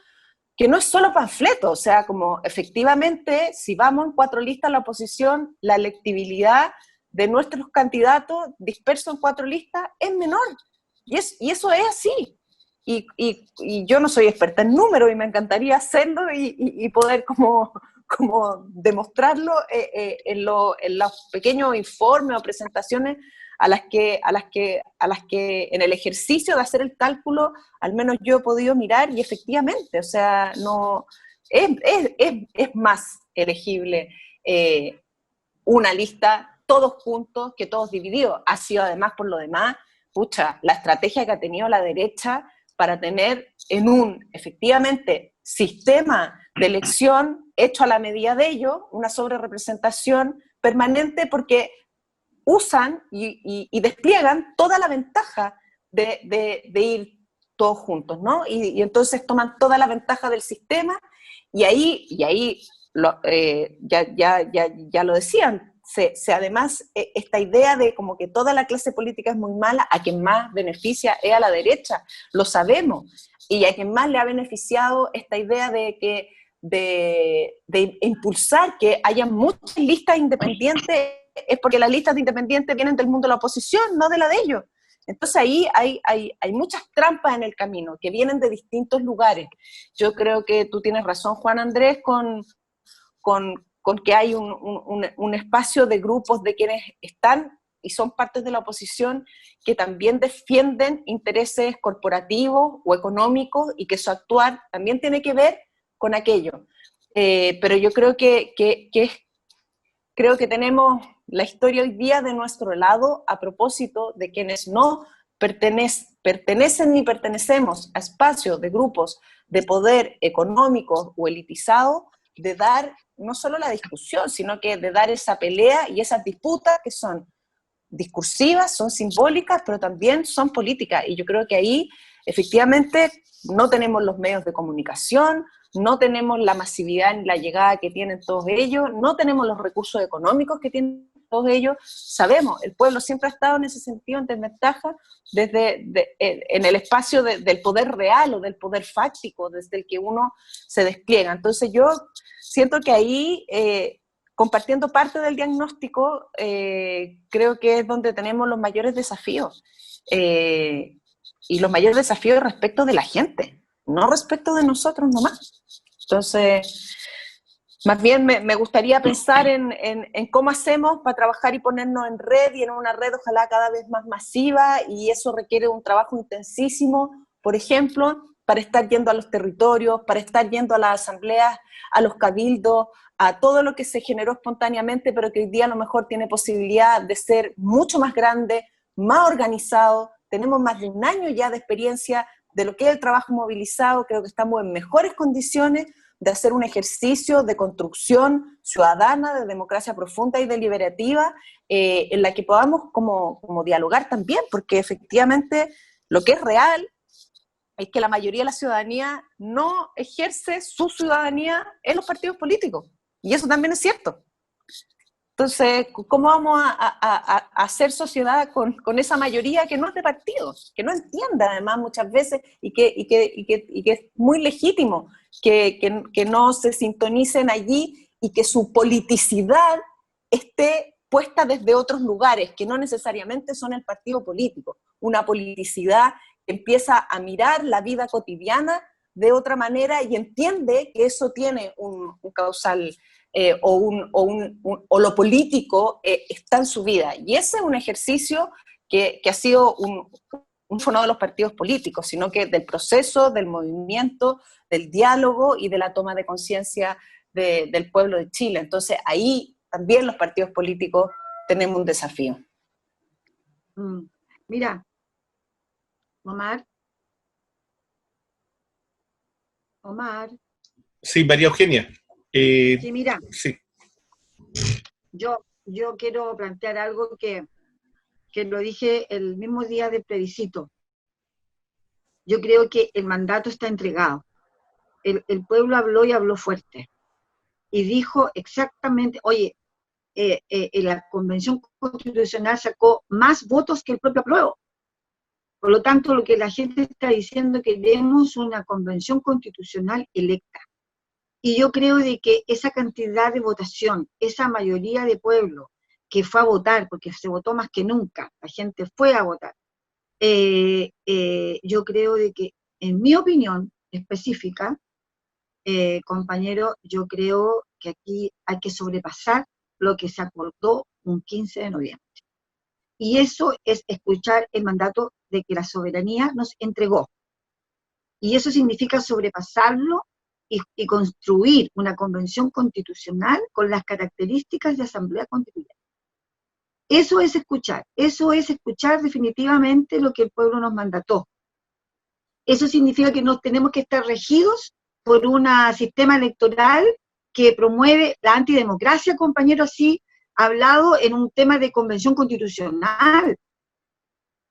panfleto, o sea, como efectivamente, si vamos en 4 listas a la oposición, la electibilidad de nuestros candidatos dispersos en 4 listas es menor. Y eso es así. Y yo no soy experta en números y me encantaría hacerlo y poder como demostrarlo en los pequeños informes o presentaciones a las que en el ejercicio de hacer el cálculo, al menos yo he podido mirar y efectivamente, o sea, no es más elegible una lista todos juntos que todos divididos. Ha sido además por lo demás, pucha, la estrategia que ha tenido la derecha para tener en un, efectivamente, sistema de elección hecho a la medida de ello, una sobrerepresentación permanente porque usan y despliegan toda la ventaja de ir todos juntos, ¿no? Y entonces toman toda la ventaja del sistema y ahí ya lo decían, además esta idea de como que toda la clase política es muy mala, a quien más beneficia es a la derecha, lo sabemos, y a quien más le ha beneficiado esta idea de impulsar que haya muchas listas independientes, es porque las listas de independientes vienen del mundo de la oposición, no de la de ellos. Entonces ahí hay muchas trampas en el camino que vienen de distintos lugares. Yo creo que tú tienes razón, Juan Andrés, con que hay un espacio de grupos de quienes están y son partes de la oposición que también defienden intereses corporativos o económicos y que su actuar también tiene que ver con aquello. Pero yo creo creo que tenemos la historia hoy día de nuestro lado a propósito de quienes no pertenecen ni pertenecemos a espacios de grupos de poder económicos o elitizados, de dar no solo la discusión, sino que de dar esa pelea y esas disputas que son discursivas, son simbólicas, pero también son políticas. Y yo creo que ahí, efectivamente, no tenemos los medios de comunicación, no tenemos la masividad ni la llegada que tienen todos ellos, no tenemos los recursos económicos que tienen todos ellos. Sabemos, el pueblo siempre ha estado en ese sentido en desventaja en el espacio del poder real o del poder fáctico, desde el que uno se despliega. Entonces yo siento que ahí, compartiendo parte del diagnóstico, creo que es donde tenemos los mayores desafíos. Y los mayores desafíos respecto de la gente, no respecto de nosotros nomás. Entonces, más bien me gustaría pensar en cómo hacemos para trabajar y ponernos en red, y en una red ojalá cada vez más masiva, y eso requiere un trabajo intensísimo, por ejemplo, para estar yendo a los territorios, para estar yendo a las asambleas, a los cabildos, a todo lo que se generó espontáneamente, pero que hoy día a lo mejor tiene posibilidad de ser mucho más grande, más organizado. Tenemos más de un año ya de experiencia de lo que es el trabajo movilizado, creo que estamos en mejores condiciones de hacer un ejercicio de construcción ciudadana, de democracia profunda y deliberativa, en la que podamos como dialogar también, porque efectivamente lo que es real es que la mayoría de la ciudadanía no ejerce su ciudadanía en los partidos políticos, y eso también es cierto. Entonces, ¿cómo vamos a hacer sociedad con esa mayoría que no es de partidos, que no entiende además muchas veces y que es muy legítimo que no se sintonicen allí y que su politicidad esté puesta desde otros lugares, que no necesariamente son el partido político? Una politicidad que empieza a mirar la vida cotidiana de otra manera y entiende que eso tiene un causal, o lo político está en su vida. Y ese es un ejercicio que ha sido no de los partidos políticos, sino que del proceso, del movimiento, del diálogo y de la toma de conciencia del pueblo de Chile. Entonces ahí también los partidos políticos tenemos un desafío. Mira, Omar, Sí, María Eugenia. Sí, mira, Sí. yo quiero plantear algo que lo dije el mismo día del plebiscito. Yo creo que el mandato está entregado. El pueblo habló y habló fuerte. Y dijo exactamente, oye, la Convención Constitucional sacó más votos que el propio apruebo. Por lo tanto, lo que la gente está diciendo es que queremos una Convención Constitucional electa. Y yo creo de que esa cantidad de votación, esa mayoría de pueblo que fue a votar, porque se votó más que nunca, la gente fue a votar, yo creo de que, en mi opinión específica, compañero, yo creo que aquí hay que sobrepasar lo que se acordó un 15 de noviembre. Y eso es escuchar el mandato de que la soberanía nos entregó. Y eso significa sobrepasarlo y construir una convención constitucional con las características de asamblea constituyente. Eso es escuchar definitivamente lo que el pueblo nos mandató. Eso significa que no tenemos que estar regidos por un sistema electoral que promueve la antidemocracia, compañero, así hablado en un tema de convención constitucional.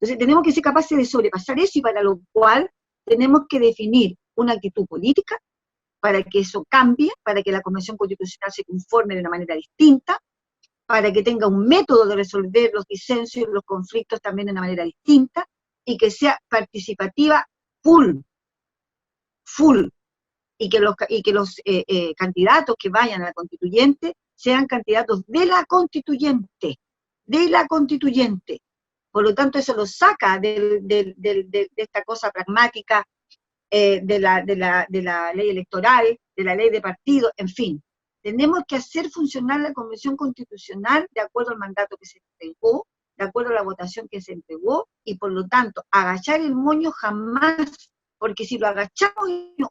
Entonces tenemos que ser capaces de sobrepasar eso, y para lo cual tenemos que definir una actitud política para que eso cambie, para que la Convención Constitucional se conforme de una manera distinta, para que tenga un método de resolver los disensos y los conflictos también de una manera distinta, y que sea participativa full, y que los candidatos que vayan a la constituyente sean candidatos de la constituyente. Por lo tanto, eso lo saca de esta cosa pragmática, de la ley electoral, de la ley de partido, en fin. Tenemos que hacer funcionar la Convención Constitucional de acuerdo al mandato que se entregó, de acuerdo a la votación que se entregó, y por lo tanto, agachar el moño jamás, porque si lo agachamos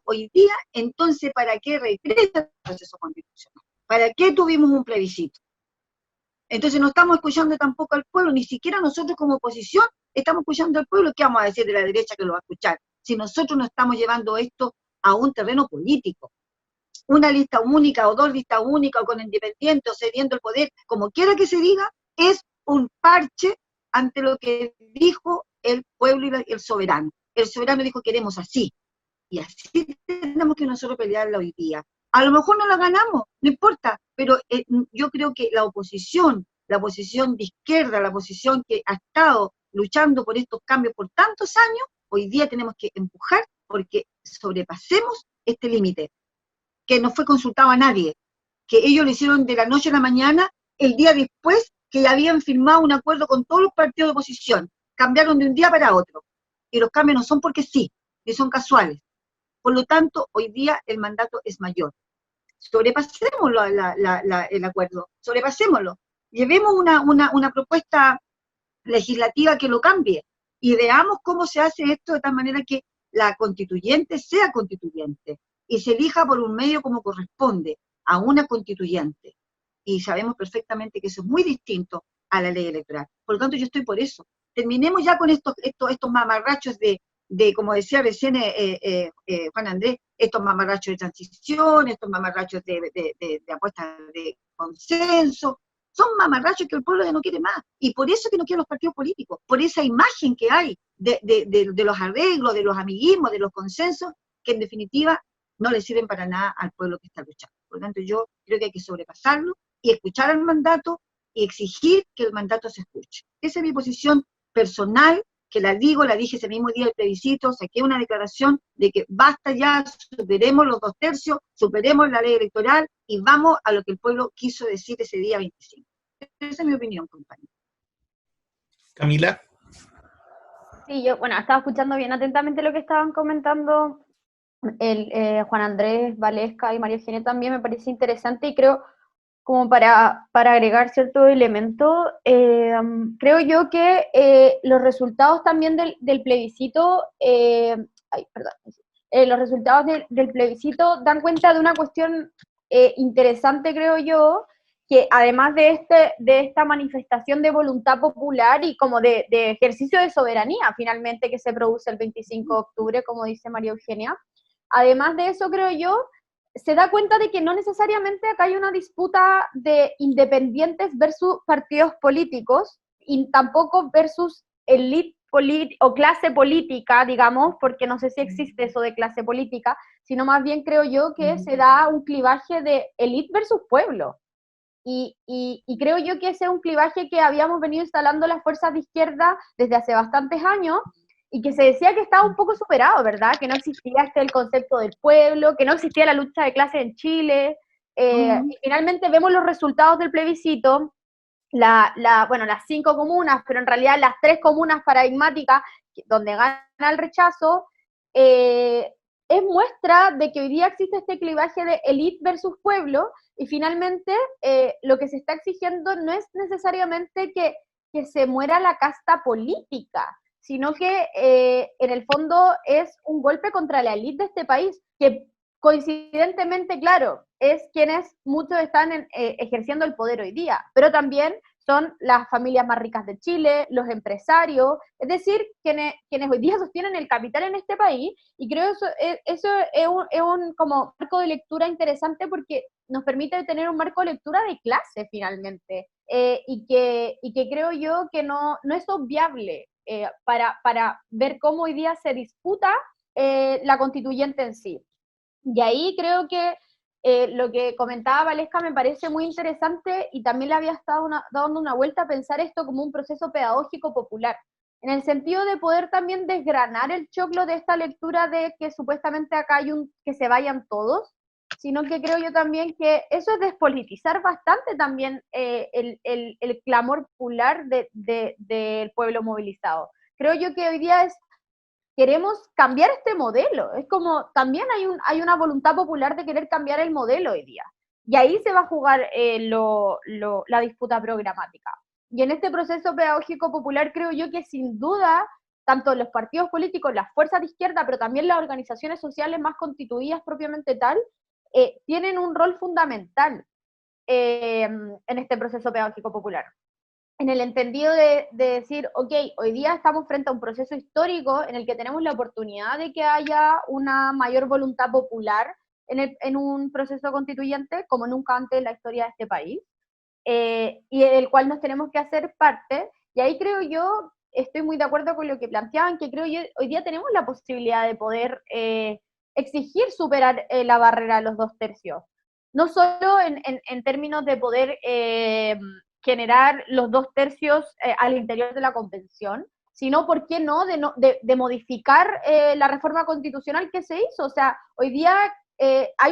hoy día, entonces ¿para qué regresa el proceso constitucional? ¿Para qué tuvimos un plebiscito? Entonces no estamos escuchando tampoco al pueblo, ni siquiera nosotros como oposición estamos escuchando al pueblo. ¿Qué vamos a decir de la derecha que lo va a escuchar? Si nosotros no estamos llevando esto a un terreno político. Una lista única o dos listas únicas o con independientes o cediendo el poder, como quiera que se diga, es un parche ante lo que dijo el pueblo y el soberano. El soberano dijo queremos así, y así tenemos que nosotros pelearla hoy día. A lo mejor no la ganamos, no importa, pero yo creo que la oposición de izquierda, la oposición que ha estado luchando por estos cambios por tantos años, hoy día tenemos que empujar porque sobrepasemos este límite, que no fue consultado a nadie, que ellos lo hicieron de la noche a la mañana, el día después que ya habían firmado un acuerdo con todos los partidos de oposición, cambiaron de un día para otro, y los cambios no son porque sí, ni son casuales. Por lo tanto, hoy día el mandato es mayor. Sobrepasémoslo el acuerdo, sobrepasémoslo. Llevemos una propuesta legislativa que lo cambie y veamos cómo se hace esto de tal manera que la constituyente sea constituyente y se elija por un medio como corresponde a una constituyente. Y sabemos perfectamente que eso es muy distinto a la ley electoral. Por lo tanto, yo estoy por eso. Terminemos ya con estos mamarrachos de como decía recién Juan Andrés, estos mamarrachos de transición, estos mamarrachos de apuestas de consenso. Son mamarrachos que el pueblo ya no quiere más. Y por eso que no quieren los partidos políticos, por esa imagen que hay de los arreglos, de los amiguismos, de los consensos, que en definitiva no le sirven para nada al pueblo que está luchando. Por lo tanto, yo creo que hay que sobrepasarlo y escuchar al mandato y exigir que el mandato se escuche. Esa es mi posición personal, que la dije ese mismo día del plebiscito, saqué una declaración de que basta ya, superemos los 2/3, superemos la ley electoral y vamos a lo que el pueblo quiso decir ese día 25. Esa es mi opinión, compañero. Camila. Sí, yo, bueno, estaba escuchando bien atentamente lo que estaban comentando Juan Andrés, Valesca y María Eugenia también. Me parece interesante y creo, como para agregar cierto elemento, creo yo que los resultados también del plebiscito, los resultados del plebiscito dan cuenta de una cuestión interesante, creo yo, que además de esta manifestación de voluntad popular y como de ejercicio de soberanía finalmente que se produce el 25 de octubre, como dice María Eugenia, además de eso, creo yo, se da cuenta de que no necesariamente acá hay una disputa de independientes versus partidos políticos, y tampoco versus elite o clase política, digamos, porque no sé si existe eso de clase política, sino más bien creo yo que se da un clivaje de elite versus pueblo. Y creo yo que ese es un clivaje que habíamos venido instalando las fuerzas de izquierda desde hace bastantes años, y que se decía que estaba un poco superado, ¿verdad? Que no existía el concepto del pueblo, que no existía la lucha de clase en Chile. Y finalmente vemos los resultados del plebiscito, bueno, las 5 comunas, pero en realidad las 3 comunas paradigmáticas, donde gana el rechazo, es muestra de que hoy día existe este clivaje de élite versus pueblo, y finalmente lo que se está exigiendo no es necesariamente que se muera la casta política, sino que en el fondo es un golpe contra la élite de este país, que coincidentemente, claro, es quienes muchos están ejerciendo el poder hoy día, pero también son las familias más ricas de Chile, los empresarios, es decir, quienes hoy día sostienen el capital en este país, y creo eso es un como marco de lectura interesante, porque nos permite tener un marco de lectura de clase finalmente, y que creo yo que no es obviable para ver cómo hoy día se disputa la constituyente en sí. Y ahí creo que lo que comentaba Valesca me parece muy interesante, y también le había estado dando una vuelta a pensar esto como un proceso pedagógico popular, en el sentido de poder también desgranar el choclo de esta lectura de que supuestamente acá hay que se vayan todos, sino que creo yo también que eso es despolitizar bastante también el clamor popular del pueblo movilizado. Creo yo que hoy día queremos cambiar este modelo. Es como, también hay una voluntad popular de querer cambiar el modelo hoy día. Y ahí se va a jugar la disputa programática. Y en este proceso pedagógico popular creo yo que sin duda, tanto los partidos políticos, las fuerzas de izquierda, pero también las organizaciones sociales más constituidas propiamente tal, tienen un rol fundamental en este proceso pedagógico popular, en el entendido de decir, ok, hoy día estamos frente a un proceso histórico en el que tenemos la oportunidad de que haya una mayor voluntad popular en un proceso constituyente como nunca antes en la historia de este país, y del cual nos tenemos que hacer parte. Y ahí creo yo, estoy muy de acuerdo con lo que planteaban, que creo yo hoy día tenemos la posibilidad de poder exigir superar la barrera de los 2/3, no solo en términos de poder generar los 2/3 al interior de la convención, sino, ¿por qué no?, de modificar la reforma constitucional que se hizo. O sea, hoy día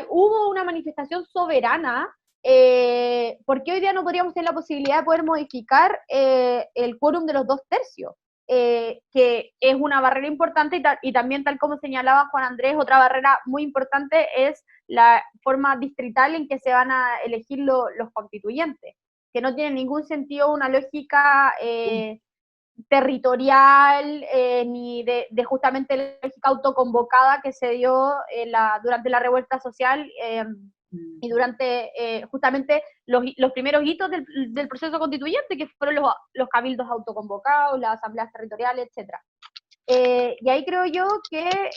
hubo una manifestación soberana. ¿Por qué hoy día no podríamos tener la posibilidad de poder modificar el quórum de los 2/3? Que es una barrera importante, y también, tal como señalaba Juan Andrés, otra barrera muy importante es la forma distrital en que se van a elegir los constituyentes, que no tiene ningún sentido una lógica territorial, ni de justamente la lógica autoconvocada que se dio durante la revuelta social, y durante justamente los primeros hitos del proceso constituyente, que fueron los cabildos autoconvocados, las asambleas territoriales, etc. Y ahí creo yo que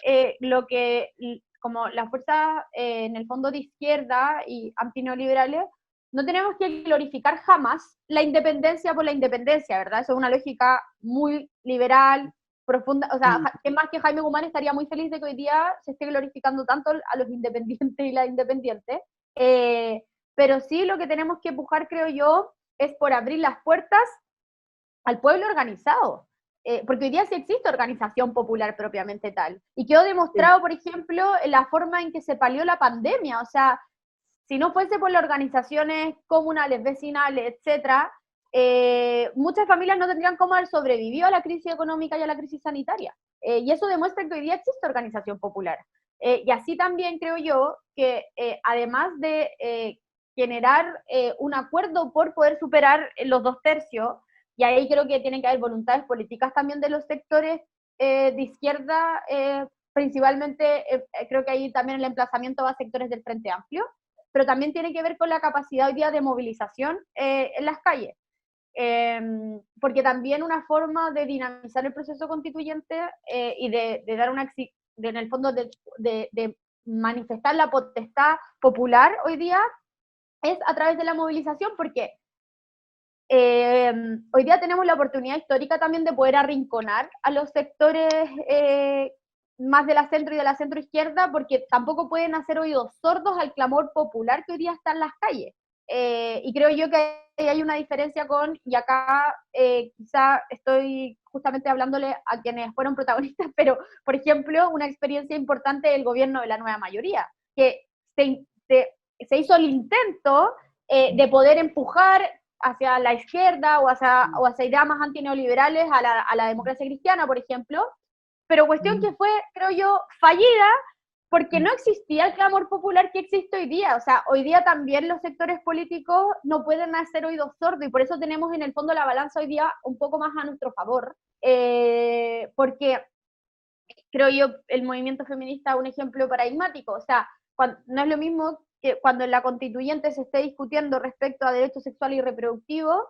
como las fuerzas en el fondo de izquierda y antineoliberales, no tenemos que glorificar jamás la independencia por la independencia, ¿verdad? Eso es una lógica muy liberal, profunda. O sea, que más que Jaime Guzmán estaría muy feliz de que hoy día se esté glorificando tanto a los independientes y las independientes. Pero sí, lo que tenemos que empujar, creo yo, es por abrir las puertas al pueblo organizado. Porque hoy día sí existe organización popular propiamente tal. Y quedó demostrado, por ejemplo, en la forma en que se palió la pandemia. O sea, si no fuese por las organizaciones comunales, vecinales, etcétera, muchas familias no tendrían cómo haber sobrevivido a la crisis económica y a la crisis sanitaria. Y eso demuestra que hoy día existe organización popular. Y así también creo yo que además de generar un acuerdo por poder superar los 2/3, y ahí creo que tienen que haber voluntades políticas también de los sectores de izquierda, principalmente creo que ahí también el emplazamiento va a sectores del Frente Amplio, pero también tiene que ver con la capacidad hoy día de movilización en las calles. Porque también una forma de dinamizar el proceso constituyente y de dar en el fondo de manifestar la potestad popular hoy día es a través de la movilización, porque hoy día tenemos la oportunidad histórica también de poder arrinconar a los sectores más de la centro y de la centro izquierda, porque tampoco pueden hacer oídos sordos al clamor popular que hoy día está en las calles. Y creo yo que hay una diferencia y acá quizá estoy justamente hablándole a quienes fueron protagonistas, pero por ejemplo, una experiencia importante del gobierno de la nueva mayoría, que se hizo el intento de poder empujar hacia la izquierda o hacia ideas más antineoliberales a la democracia cristiana, por ejemplo, pero cuestión que fue, creo yo, fallida, porque no existía el clamor popular que existe hoy día. O sea, hoy día también los sectores políticos no pueden hacer oídos sordos, y por eso tenemos en el fondo la balanza hoy día un poco más a nuestro favor, porque creo yo el movimiento feminista es un ejemplo paradigmático. O sea, no es lo mismo que cuando en la constituyente se esté discutiendo respecto a derechos sexuales y reproductivos,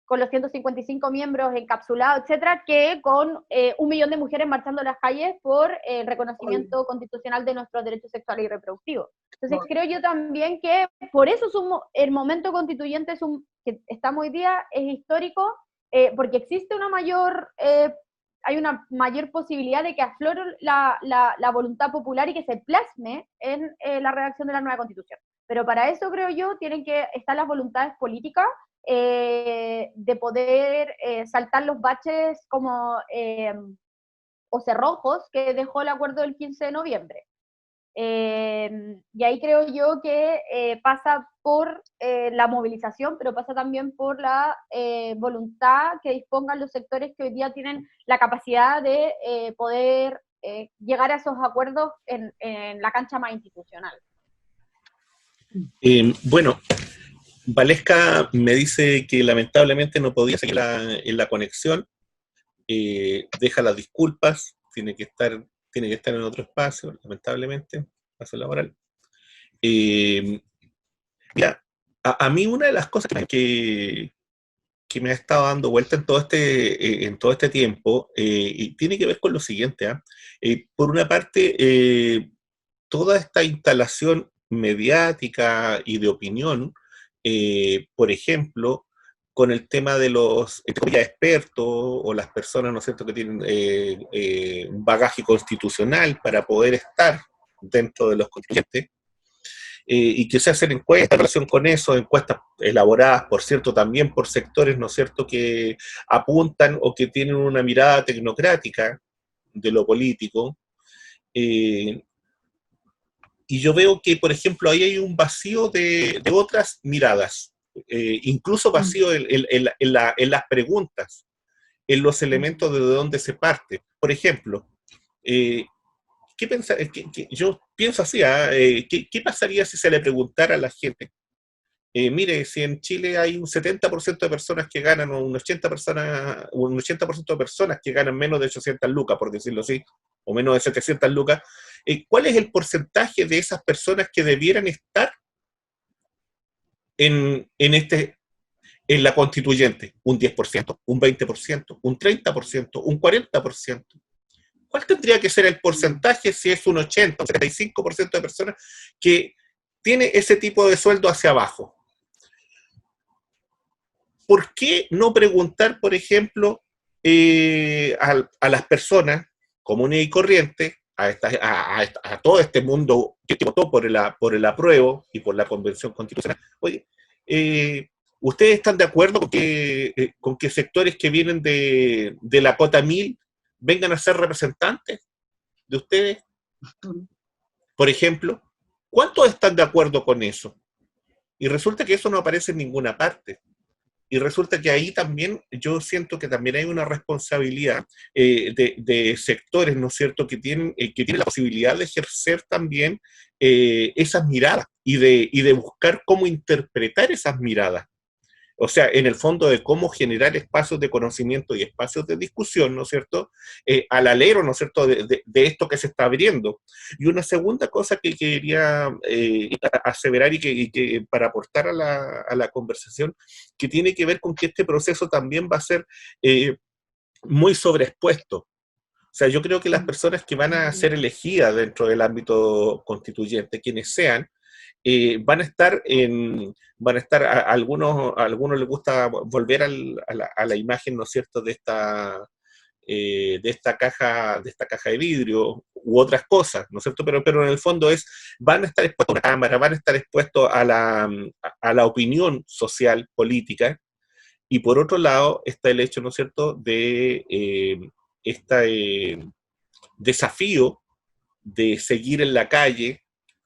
con los 155 miembros encapsulados, etcétera, que con 1 millón de mujeres marchando en las calles por el reconocimiento constitucional de nuestros derechos sexuales y reproductivos. Entonces creo yo también que por eso el momento constituyente que estamos hoy día es histórico, porque existe hay una mayor posibilidad de que aflore la voluntad popular y que se plasme en la redacción de la nueva constitución. Pero para eso, creo yo, tienen que estar las voluntades políticas de poder saltar los baches o cerrojos que dejó el acuerdo del 15 de noviembre. Y ahí creo yo que pasa por la movilización, pero pasa también por la voluntad que dispongan los sectores que hoy día tienen la capacidad de poder llegar a esos acuerdos en la cancha más institucional. Bueno, Valesca me dice que lamentablemente no podía seguir en la conexión, deja las disculpas, tiene que estar en otro espacio, lamentablemente, espacio laboral. Mira, a mí una de las cosas que me ha estado dando vuelta en todo este tiempo, y tiene que ver con lo siguiente, por una parte, toda esta instalación mediática y de opinión, por ejemplo, con el tema de los expertos o las personas, ¿no es cierto?, que tienen un bagaje constitucional para poder estar dentro de los constituyentes, y que se hacen encuestas en relación con eso, encuestas elaboradas, por cierto, también por sectores, ¿no es cierto?, que apuntan o que tienen una mirada tecnocrática de lo político. Y yo veo que, por ejemplo, ahí hay un vacío de otras miradas, incluso vacío en las preguntas, en los elementos de dónde se parte. Por ejemplo, yo pienso así, ¿qué pasaría si se le preguntara a la gente? Mire, si en Chile hay un 70% de personas que ganan, o un 80% de personas que ganan menos de 800 lucas, por decirlo así, o menos de 700 lucas, ¿cuál es el porcentaje de esas personas que debieran estar en la constituyente? ¿Un 10%, un 20%, un 30%, un 40%? ¿Cuál tendría que ser el porcentaje si es un 80 o 75% de personas que tiene ese tipo de sueldo hacia abajo? ¿Por qué no preguntar, por ejemplo, a las personas comunes y corrientes, a todo este mundo que votó por el apruebo y por la Convención Constitucional? Oye, ¿ustedes están de acuerdo con que sectores que vienen de la cota 1000 vengan a ser representantes de ustedes? Por ejemplo, ¿cuántos están de acuerdo con eso? Y resulta que eso no aparece en ninguna parte. Y resulta que ahí también yo siento que también hay una responsabilidad de sectores, ¿no es cierto?, que tienen la posibilidad de ejercer también esas miradas y de buscar cómo interpretar esas miradas. O sea, en el fondo, de cómo generar espacios de conocimiento y espacios de discusión, ¿no es cierto?, al alero, ¿no es cierto?, de esto que se está abriendo. Y una segunda cosa que quería aseverar y que para aportar a la conversación, que tiene que ver con que este proceso también va a ser muy sobreexpuesto. O sea, yo creo que las personas que van a ser elegidas dentro del ámbito constituyente, quienes sean, a algunos les gusta volver a la imagen, ¿no es cierto?, de esta caja de vidrio u otras cosas, ¿no es cierto? Pero en el fondo van a estar expuestos a una cámara, van a estar expuestos a la opinión social, política, y por otro lado está el hecho, ¿no es cierto?, de este desafío de seguir en la calle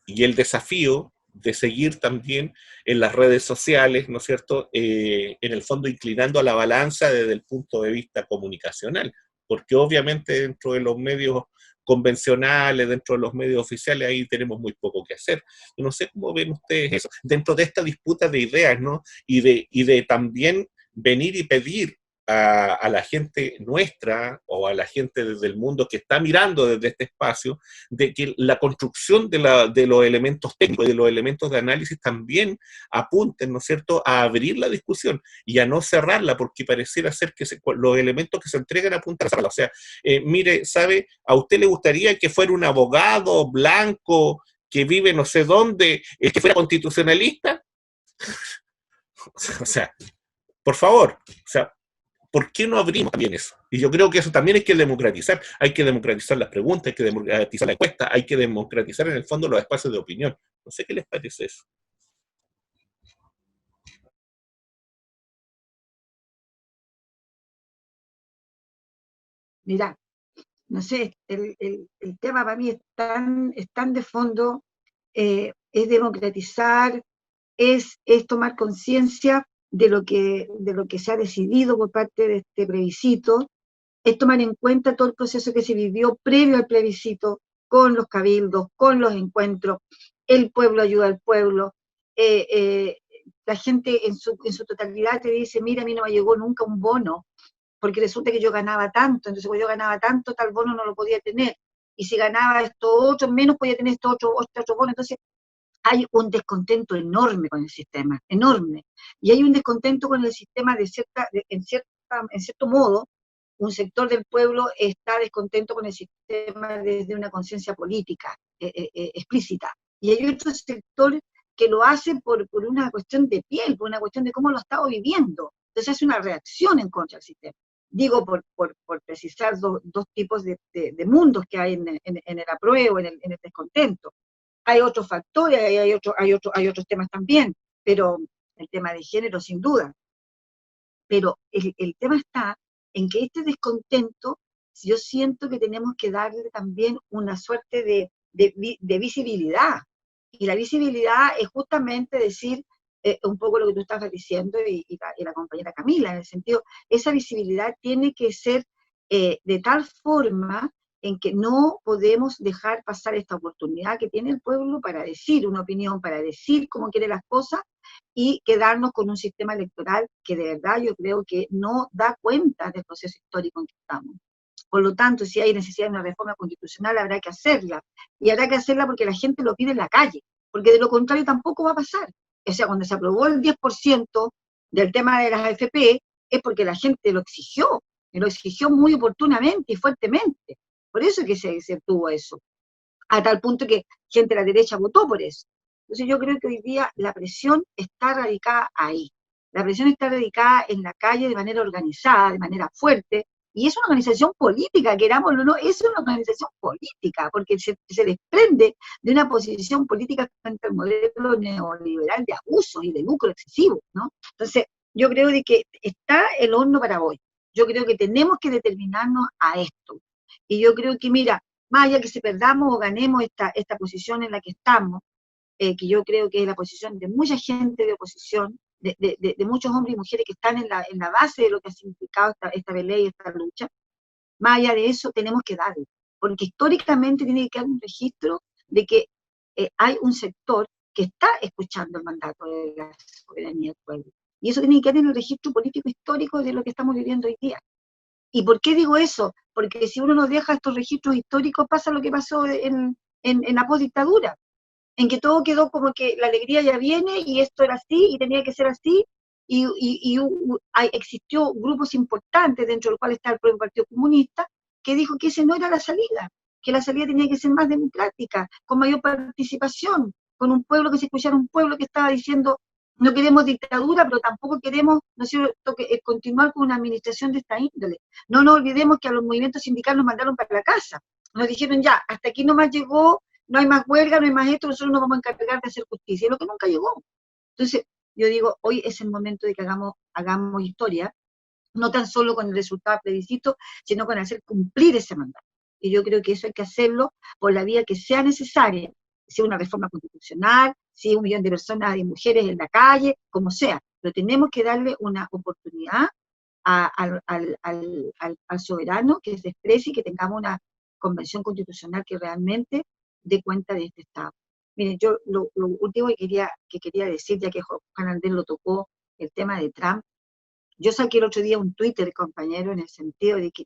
y el desafío de seguir también en las redes sociales, ¿no es cierto?, en el fondo inclinando a la balanza desde el punto de vista comunicacional, porque obviamente dentro de los medios convencionales, dentro de los medios oficiales, ahí tenemos muy poco que hacer. Yo no sé cómo ven ustedes eso, dentro de esta disputa de ideas, ¿no? Y de también venir y pedir a la gente nuestra o a la gente desde el mundo que está mirando desde este espacio, de que la construcción de los elementos técnicos, de los elementos de análisis también apunten, ¿no es cierto?, a abrir la discusión y a no cerrarla, porque pareciera ser que los elementos que se entregan apuntan a cerrarla. O sea, mire, ¿sabe? ¿A usted le gustaría que fuera un abogado blanco que vive no sé dónde, que fuera constitucionalista? O sea, por favor, o sea, ¿por qué no abrimos también eso? Y yo creo que eso también hay que democratizar las preguntas, hay que democratizar la encuesta, hay que democratizar en el fondo los espacios de opinión. No sé qué les parece eso. Mira, no sé, el tema para mí es tan de fondo, es democratizar, es tomar conciencia de lo que se ha decidido por parte de este plebiscito, es tomar en cuenta todo el proceso que se vivió previo al plebiscito, con los cabildos, con los encuentros, el pueblo ayuda al pueblo, eh, eh, la gente en su totalidad te dice, mira, a mí no me llegó nunca un bono, porque resulta que yo ganaba tanto, entonces cuando yo ganaba tanto, tal bono no lo podía tener, y si ganaba esto otro, menos podía tener esto otro bono, entonces hay un descontento enorme con el sistema, enorme, y hay un descontento con el sistema en cierto modo, un sector del pueblo está descontento con el sistema desde una conciencia política explícita, y hay otro sector que lo hace por una cuestión de piel, por una cuestión de cómo lo ha estado viviendo, entonces hace una reacción en contra del sistema. Digo, por precisar dos tipos de mundos que hay en el apruebo, en el descontento. Hay otros factores, hay otros temas también, pero el tema de género sin duda. Pero el tema está en que este descontento, yo siento que tenemos que darle también una suerte de visibilidad. Y la visibilidad es justamente decir un poco lo que tú estabas diciendo y la compañera Camila, en el sentido, esa visibilidad tiene que ser de tal forma en que no podemos dejar pasar esta oportunidad que tiene el pueblo para decir una opinión, para decir cómo quiere las cosas, y quedarnos con un sistema electoral que de verdad yo creo que no da cuenta del proceso histórico en que estamos. Por lo tanto, si hay necesidad de una reforma constitucional, habrá que hacerla. Y habrá que hacerla porque la gente lo pide en la calle, porque de lo contrario tampoco va a pasar. O sea, cuando se aprobó el 10% del tema de las AFP, es porque la gente lo exigió, y lo exigió muy oportunamente y fuertemente. Por eso que se obtuvo eso. A tal punto que gente de la derecha votó por eso. Entonces yo creo que hoy día la presión está radicada ahí. La presión está radicada en la calle de manera organizada, de manera fuerte, y es una organización política, querámoslo o no, es una organización política, porque se desprende de una posición política frente al modelo neoliberal de abuso y de lucro excesivo, ¿no? Entonces, yo creo de que está el horno para hoy. Yo creo que tenemos que determinarnos a esto. Y yo creo que, mira, más allá que si perdamos o ganemos esta posición en la que estamos, que yo creo que es la posición de mucha gente de oposición, de muchos hombres y mujeres que están en la base de lo que ha significado esta pelea y esta lucha, más allá de eso tenemos que darle, porque históricamente tiene que quedar un registro de que hay un sector que está escuchando el mandato de la soberanía del pueblo, y eso tiene que quedar en el registro político histórico de lo que estamos viviendo hoy día. ¿Y por qué digo eso? Porque si uno no deja estos registros históricos, pasa lo que pasó en la postdictadura, en que todo quedó como que la alegría ya viene y esto era así y tenía que ser así, existió grupos importantes dentro del cual está el propio Partido Comunista, que dijo que esa no era la salida, que la salida tenía que ser más democrática, con mayor participación, con un pueblo que se escuchara, un pueblo que estaba diciendo, no queremos dictadura, pero tampoco queremos, ¿no es cierto?, continuar con una administración de esta índole. No nos olvidemos que a los movimientos sindicales nos mandaron para la casa, nos dijeron ya, hasta aquí nomás llegó, no hay más huelga, no hay más esto, nosotros nos vamos a encargar de hacer justicia, lo que nunca llegó. Entonces, yo digo, hoy es el momento de que hagamos historia, no tan solo con el resultado del plebiscito, sino con hacer cumplir ese mandato. Y yo creo que eso hay que hacerlo por la vía que sea necesaria, si es una reforma constitucional, si es 1 millón de personas, de mujeres en la calle, como sea, pero tenemos que darle una oportunidad al soberano que se exprese y que tengamos una convención constitucional que realmente dé cuenta de este Estado. Miren, yo lo último que quería decir, ya que Juan Andrés lo tocó, el tema de Trump, yo saqué el otro día un Twitter, compañero, en el sentido de que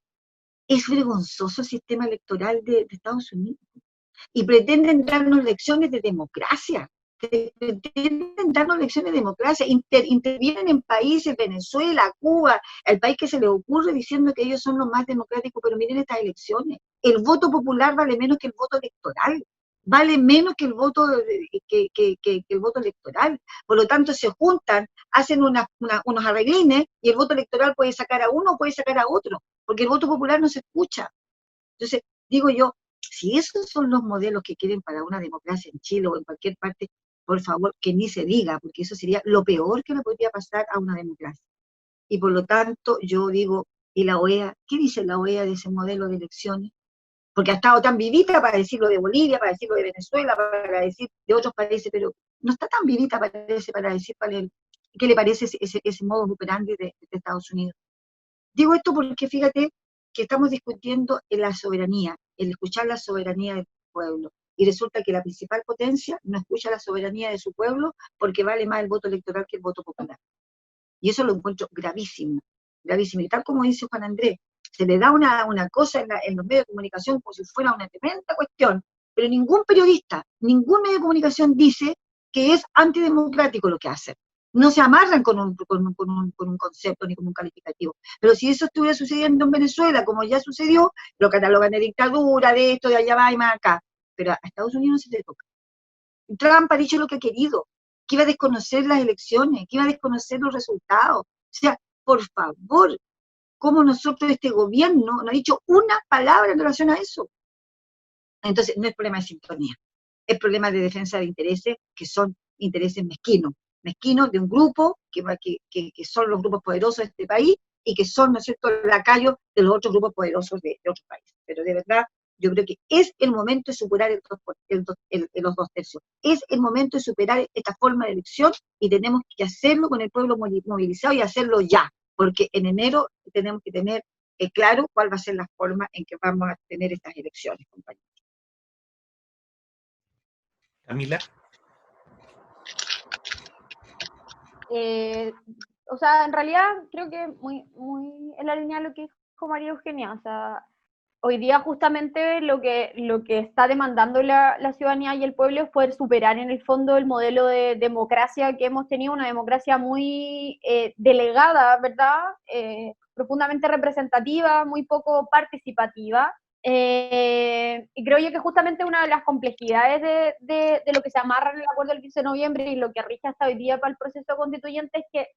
es vergonzoso el sistema electoral de Estados Unidos. Y pretenden darnos lecciones de democracia. Pretenden darnos lecciones de democracia. Intervienen en países, Venezuela, Cuba, el país que se les ocurre diciendo que ellos son los más democráticos, pero miren estas elecciones. El voto popular vale menos que el voto electoral. Vale menos que el voto, que el voto electoral. Por lo tanto, se juntan, hacen unos arreglines y el voto electoral puede sacar a uno o puede sacar a otro, porque el voto popular no se escucha. Entonces, digo yo, si esos son los modelos que quieren para una democracia en Chile o en cualquier parte, por favor, que ni se diga, porque eso sería lo peor que le podría pasar a una democracia. Y por lo tanto, yo digo, ¿y la OEA? ¿Qué dice la OEA de ese modelo de elecciones? Porque ha estado tan vivita para decirlo de Bolivia, para decirlo de Venezuela, para decir de otros países, pero no está tan vivita, parece, para decir qué le parece ese modo operandi de Estados Unidos. Digo esto porque fíjate que estamos discutiendo en la soberanía, el escuchar la soberanía del pueblo, y resulta que la principal potencia no escucha la soberanía de su pueblo porque vale más el voto electoral que el voto popular. Y eso lo encuentro gravísimo, gravísimo. Y tal como dice Juan Andrés, se le da una cosa en los medios de comunicación como si fuera una tremenda cuestión, pero ningún periodista, ningún medio de comunicación dice que es antidemocrático lo que hacen. No se amarran con un concepto ni con un calificativo. Pero si eso estuviera sucediendo en Venezuela, como ya sucedió, lo catalogan de dictadura, de esto, de allá va y más acá. Pero a Estados Unidos no se le toca. Trump ha dicho lo que ha querido, que iba a desconocer las elecciones, que iba a desconocer los resultados. O sea, por favor, ¿cómo nosotros, este gobierno, no ha dicho una palabra en relación a eso? Entonces, no es problema de sintonía, es problema de defensa de intereses que son intereses mezquinos de un grupo que son los grupos poderosos de este país y que son, ¿no es cierto?, lacayos de los otros grupos poderosos de otros países. Pero de verdad, yo creo que es el momento de superar los 2 tercios. Es el momento de superar esta forma de elección y tenemos que hacerlo con el pueblo movilizado y hacerlo ya, porque en enero tenemos que tener claro cuál va a ser la forma en que vamos a tener estas elecciones, compañeros. Camila. O sea, en realidad creo que muy en la línea de lo que dijo María Eugenia. O sea, hoy día justamente lo que está demandando la ciudadanía y el pueblo es poder superar en el fondo el modelo de democracia que hemos tenido, una democracia muy delegada, ¿verdad? Profundamente representativa, muy poco participativa. Y creo yo que justamente una de las complejidades de lo que se amarra en el acuerdo del 15 de noviembre y lo que rige hasta hoy día para el proceso constituyente es que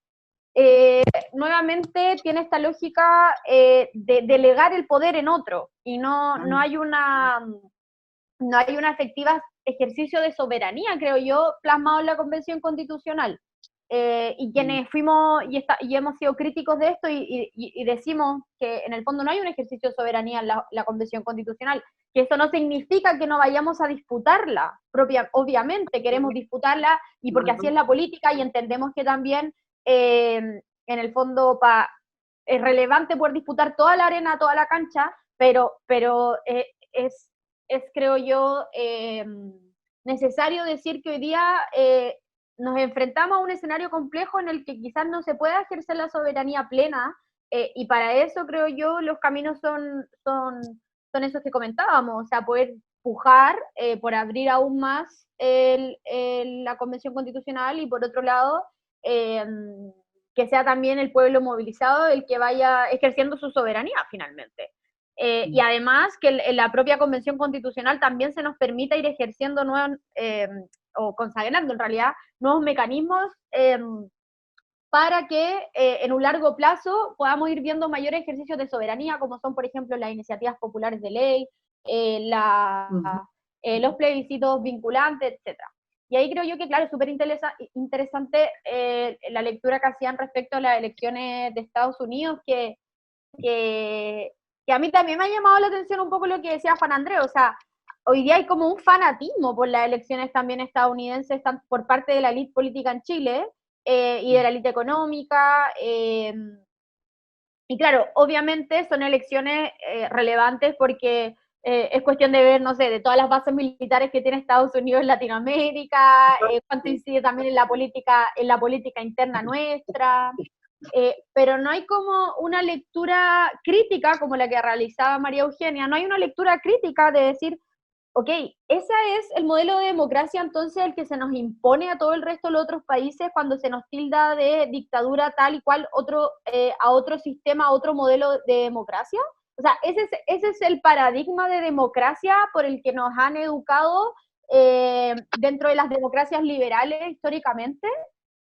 nuevamente tiene esta lógica de delegar el poder en otro y no hay una efectiva ejercicio de soberanía, creo yo, plasmado en la Convención Constitucional. Y quienes fuimos y hemos sido críticos de esto y decimos que en el fondo no hay un ejercicio de soberanía en la Convención Constitucional, que eso no significa que no vayamos a disputarla, obviamente queremos disputarla y porque así es la política y entendemos que también en el fondo es relevante poder disputar toda la arena, toda la cancha, pero es creo yo necesario decir que hoy día nos enfrentamos a un escenario complejo en el que quizás no se pueda ejercer la soberanía plena, y para eso creo yo los caminos son esos que comentábamos, o sea, poder pujar por abrir aún más la Convención Constitucional y por otro lado que sea también el pueblo movilizado el que vaya ejerciendo su soberanía finalmente. Y además que en la propia Convención Constitucional también se nos permita ir ejerciendo nuevos, o consagrando en realidad, nuevos mecanismos para que en un largo plazo podamos ir viendo mayores ejercicios de soberanía, como son, por ejemplo, las iniciativas populares de ley, los plebiscitos vinculantes, etc. Y ahí creo yo que, claro, es súper interesante la lectura que hacían respecto a las elecciones de Estados Unidos, que a mí también me ha llamado la atención un poco lo que decía Juan Andrés. O sea, hoy día hay como un fanatismo por las elecciones también estadounidenses por parte de la élite política en Chile, y de la élite económica, y claro, obviamente son elecciones relevantes porque es cuestión de ver, no sé, de todas las bases militares que tiene Estados Unidos en Latinoamérica, cuánto incide también en la política interna nuestra, pero no hay como una lectura crítica como la que realizaba María Eugenia, no hay una lectura crítica de decir, ok, ese es el modelo de democracia entonces el que se nos impone a todo el resto de los otros países cuando se nos tilda de dictadura tal y cual a otro sistema, a otro modelo de democracia. O sea, ese es el paradigma de democracia por el que nos han educado dentro de las democracias liberales históricamente.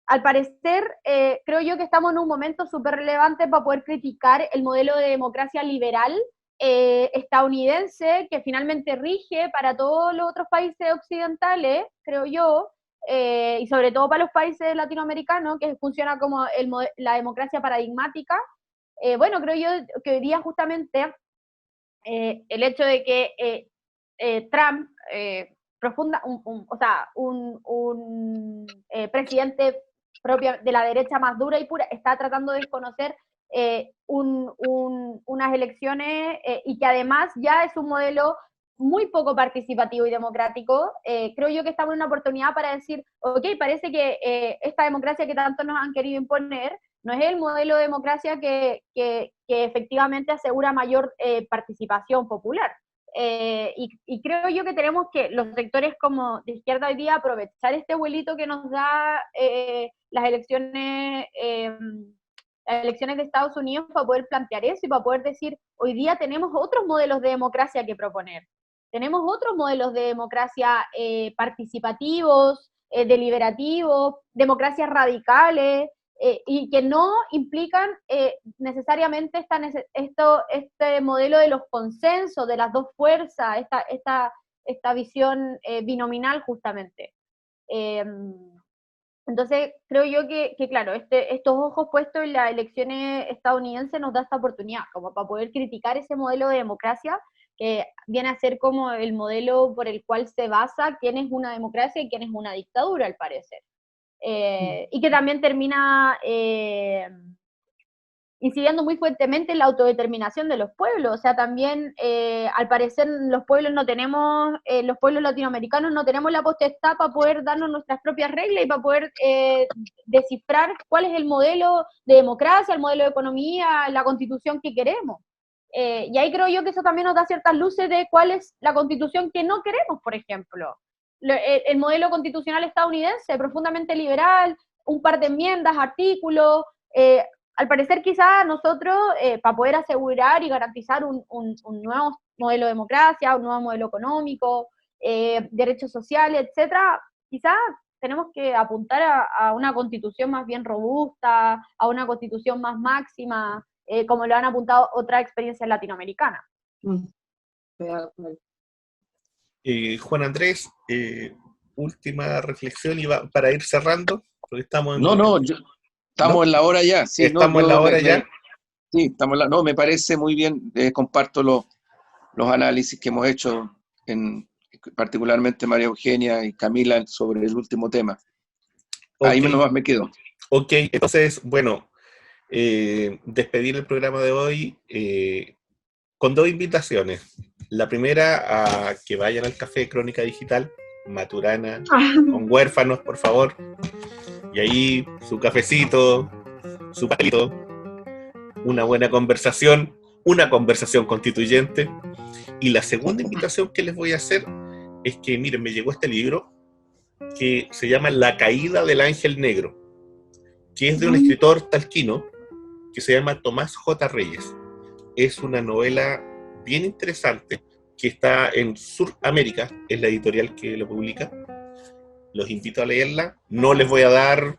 Al parecer, creo yo que estamos en un momento súper relevante para poder criticar el modelo de democracia liberal estadounidense, que finalmente rige para todos los otros países occidentales, creo yo, y sobre todo para los países latinoamericanos, que funciona como la democracia paradigmática. Bueno, creo yo que hoy día justamente el hecho de que Trump, presidente propio de la derecha más dura y pura, está tratando de desconocer unas elecciones y que además ya es un modelo muy poco participativo y democrático. Creo yo que estamos en una oportunidad para decir, ok, parece que esta democracia que tanto nos han querido imponer no es el modelo de democracia que efectivamente asegura mayor participación popular. Y creo yo que tenemos que, los sectores como de izquierda hoy día, aprovechar este vuelito que nos da las elecciones de Estados Unidos para poder plantear eso y para poder decir, hoy día tenemos otros modelos de democracia que proponer. Tenemos otros modelos de democracia participativos, deliberativos, democracias radicales, y que no implican necesariamente este modelo de los consensos, de las dos fuerzas, esta visión binominal justamente. Entonces, creo yo que claro, estos ojos puestos en las elecciones estadounidenses nos da esta oportunidad, como para poder criticar ese modelo de democracia, que viene a ser como el modelo por el cual se basa quién es una democracia y quién es una dictadura, al parecer. Y que también termina incidiendo muy fuertemente en la autodeterminación de los pueblos. O sea, también, al parecer, los pueblos latinoamericanos no tenemos la potestad para poder darnos nuestras propias reglas y para poder descifrar cuál es el modelo de democracia, el modelo de economía, la constitución que queremos. Y ahí creo yo que eso también nos da ciertas luces de cuál es la constitución que no queremos, por ejemplo. El modelo constitucional estadounidense, profundamente liberal, un par de enmiendas, artículos. Al parecer quizás nosotros, para poder asegurar y garantizar un nuevo modelo de democracia, un nuevo modelo económico, derechos sociales, etcétera, quizás tenemos que apuntar a una constitución más bien robusta, a una constitución más máxima, como lo han apuntado otras experiencias latinoamericanas. Juan Andrés, última reflexión para ir cerrando, porque estamos en... Estamos en la hora ya. Sí, estamos en la hora ya. Sí, estamos en la... No, me parece muy bien. Comparto los análisis que hemos hecho, particularmente María Eugenia y Camila, sobre el último tema. Okay. Ahí nomás me quedo. Ok, entonces, bueno, despedir el programa de hoy con dos invitaciones. La primera, a que vayan al Café de Crónica Digital, Maturana, con huérfanos, por favor. Y ahí su cafecito, su palito, una buena conversación, una conversación constituyente. Y la segunda invitación que les voy a hacer es que, miren, me llegó este libro que se llama La caída del ángel negro, que es de un escritor talquino que se llama Tomás J. Reyes. Es una novela bien interesante que está en Suramérica, es la editorial que lo publica. Los invito a leerla. No les voy a dar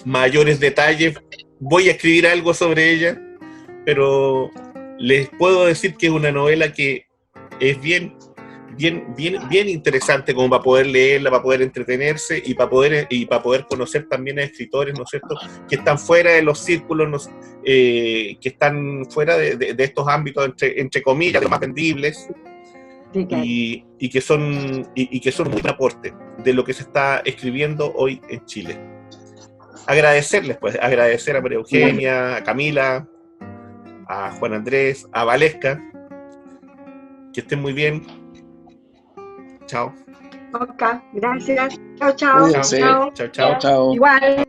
mayores detalles. Voy a escribir algo sobre ella, pero les puedo decir que es una novela que es bien interesante como para poder leerla, para poder entretenerse y para poder conocer también a escritores, ¿no es cierto?, que están fuera de los círculos, que están fuera de estos ámbitos, entre comillas, de los más vendibles, Sí, claro. y que son un buen aporte de lo que se está escribiendo hoy en Chile. Agradecerles, pues, agradecer a María Eugenia, a Camila, a Juan Andrés, a Valesca. Que estén muy bien. Chao. Ok, gracias. Chao, chao. Cuídense. Chao. Chao, chao. Chao. Igual.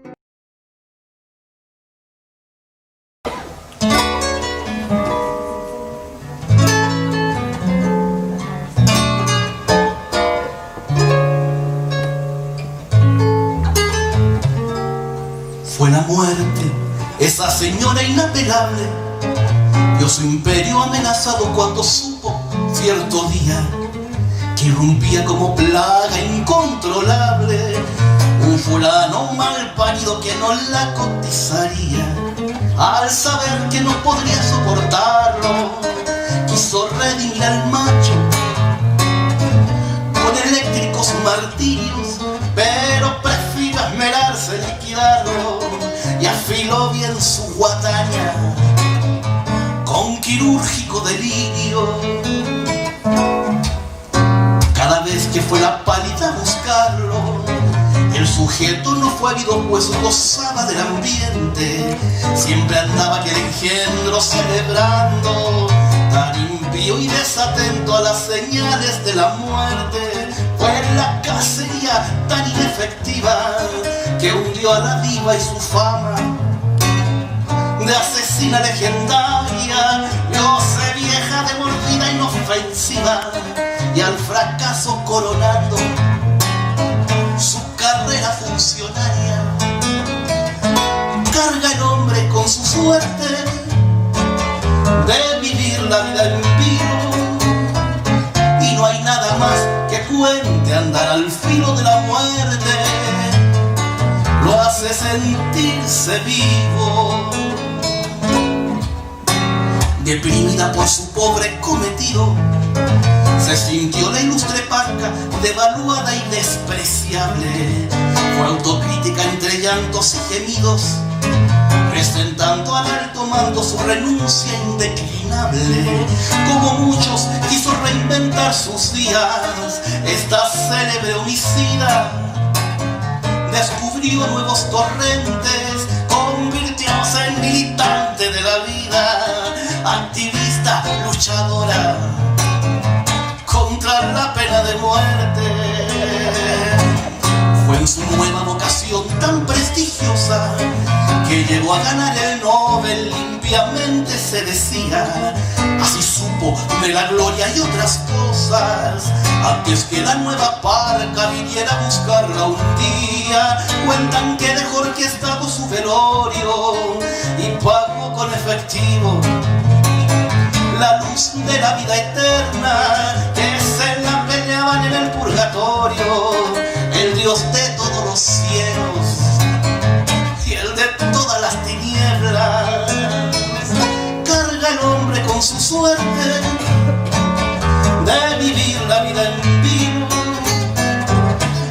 Fue la muerte, esa señora inapelable, vio su imperio amenazado cuando supo cierto día que irrumpía como plaga incontrolable un fulano mal parido que no la cotizaría. Al saber que no podría soportarlo, quiso redimir al macho con eléctricos martirios, pero prefirió esmerarse en liquidarlo y afiló bien su guadaña con quirúrgico delirio. Cada vez que fue la pálida a buscarlo, el sujeto no fue habido, pues gozaba del ambiente, siempre andaba aquel engendro celebrando, tan impío y desatento a las señales de la muerte. Fue la cacería tan inefectiva que hundió a la diva y su fama de asesina legendaria. Vióse vieja de mordida inofensiva y al fracaso coronando su carrera funcionaria. Carga el hombre con su suerte de vivir la vida en vilo, y no hay nada más que cuente andar al filo de la muerte. Lo hace sentirse vivo. Deprimida por su pobre cometido, se sintió la ilustre parca devaluada y despreciable. Fue autocrítica entre llantos y gemidos, presentando al alto mando su renuncia indeclinable. Como muchos quiso reinventar sus días, esta célebre homicida descubrió nuevos torrentes, convirtióse en militante de la vida, activista, luchadora contra la pena de muerte. Fue en su nueva vocación tan prestigiosa que llegó a ganar el Nobel, limpiamente se decía. Así supo de la gloria y otras cosas, antes que la nueva parca viniera a buscarla un día. Cuentan que dejó orquestado su velorio y pagó con efectivo la luz de la vida eterna, que se la peleaban en el purgatorio el Dios de todos los cielos y el de todas las tinieblas. Carga el hombre con su suerte de vivir la vida en vivo,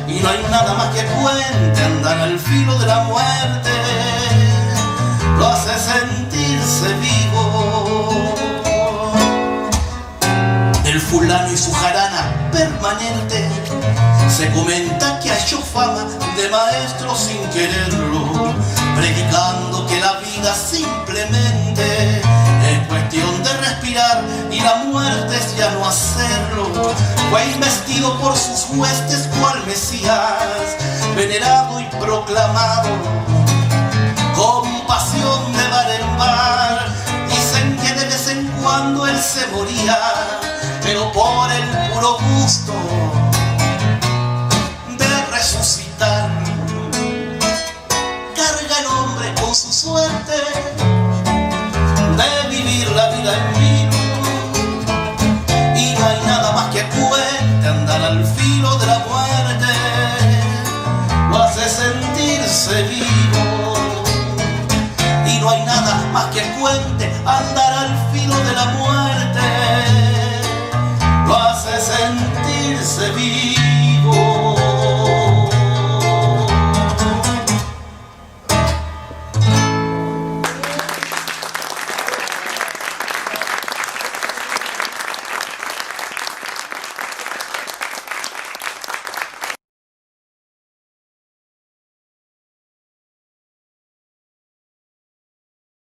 y no hay nada más que cuente andar al filo de la muerte. Lo hace sentirse vivo. El fulano y su jarana permanente, se comenta que halló fama de maestro sin quererlo, predicando que la vida simplemente es cuestión de respirar y la muerte es ya no hacerlo. Fue investido por sus huestes cual Mesías, venerado y proclamado con pasión de bar en bar. Dicen que de vez en cuando él se moría, pero por el puro gusto de resucitar. Carga el hombre con su suerte de vivir la vida en vino, filo de la muerte lo hace sentirse vivo. Y no hay nada más que cuente andar al filo de la muerte.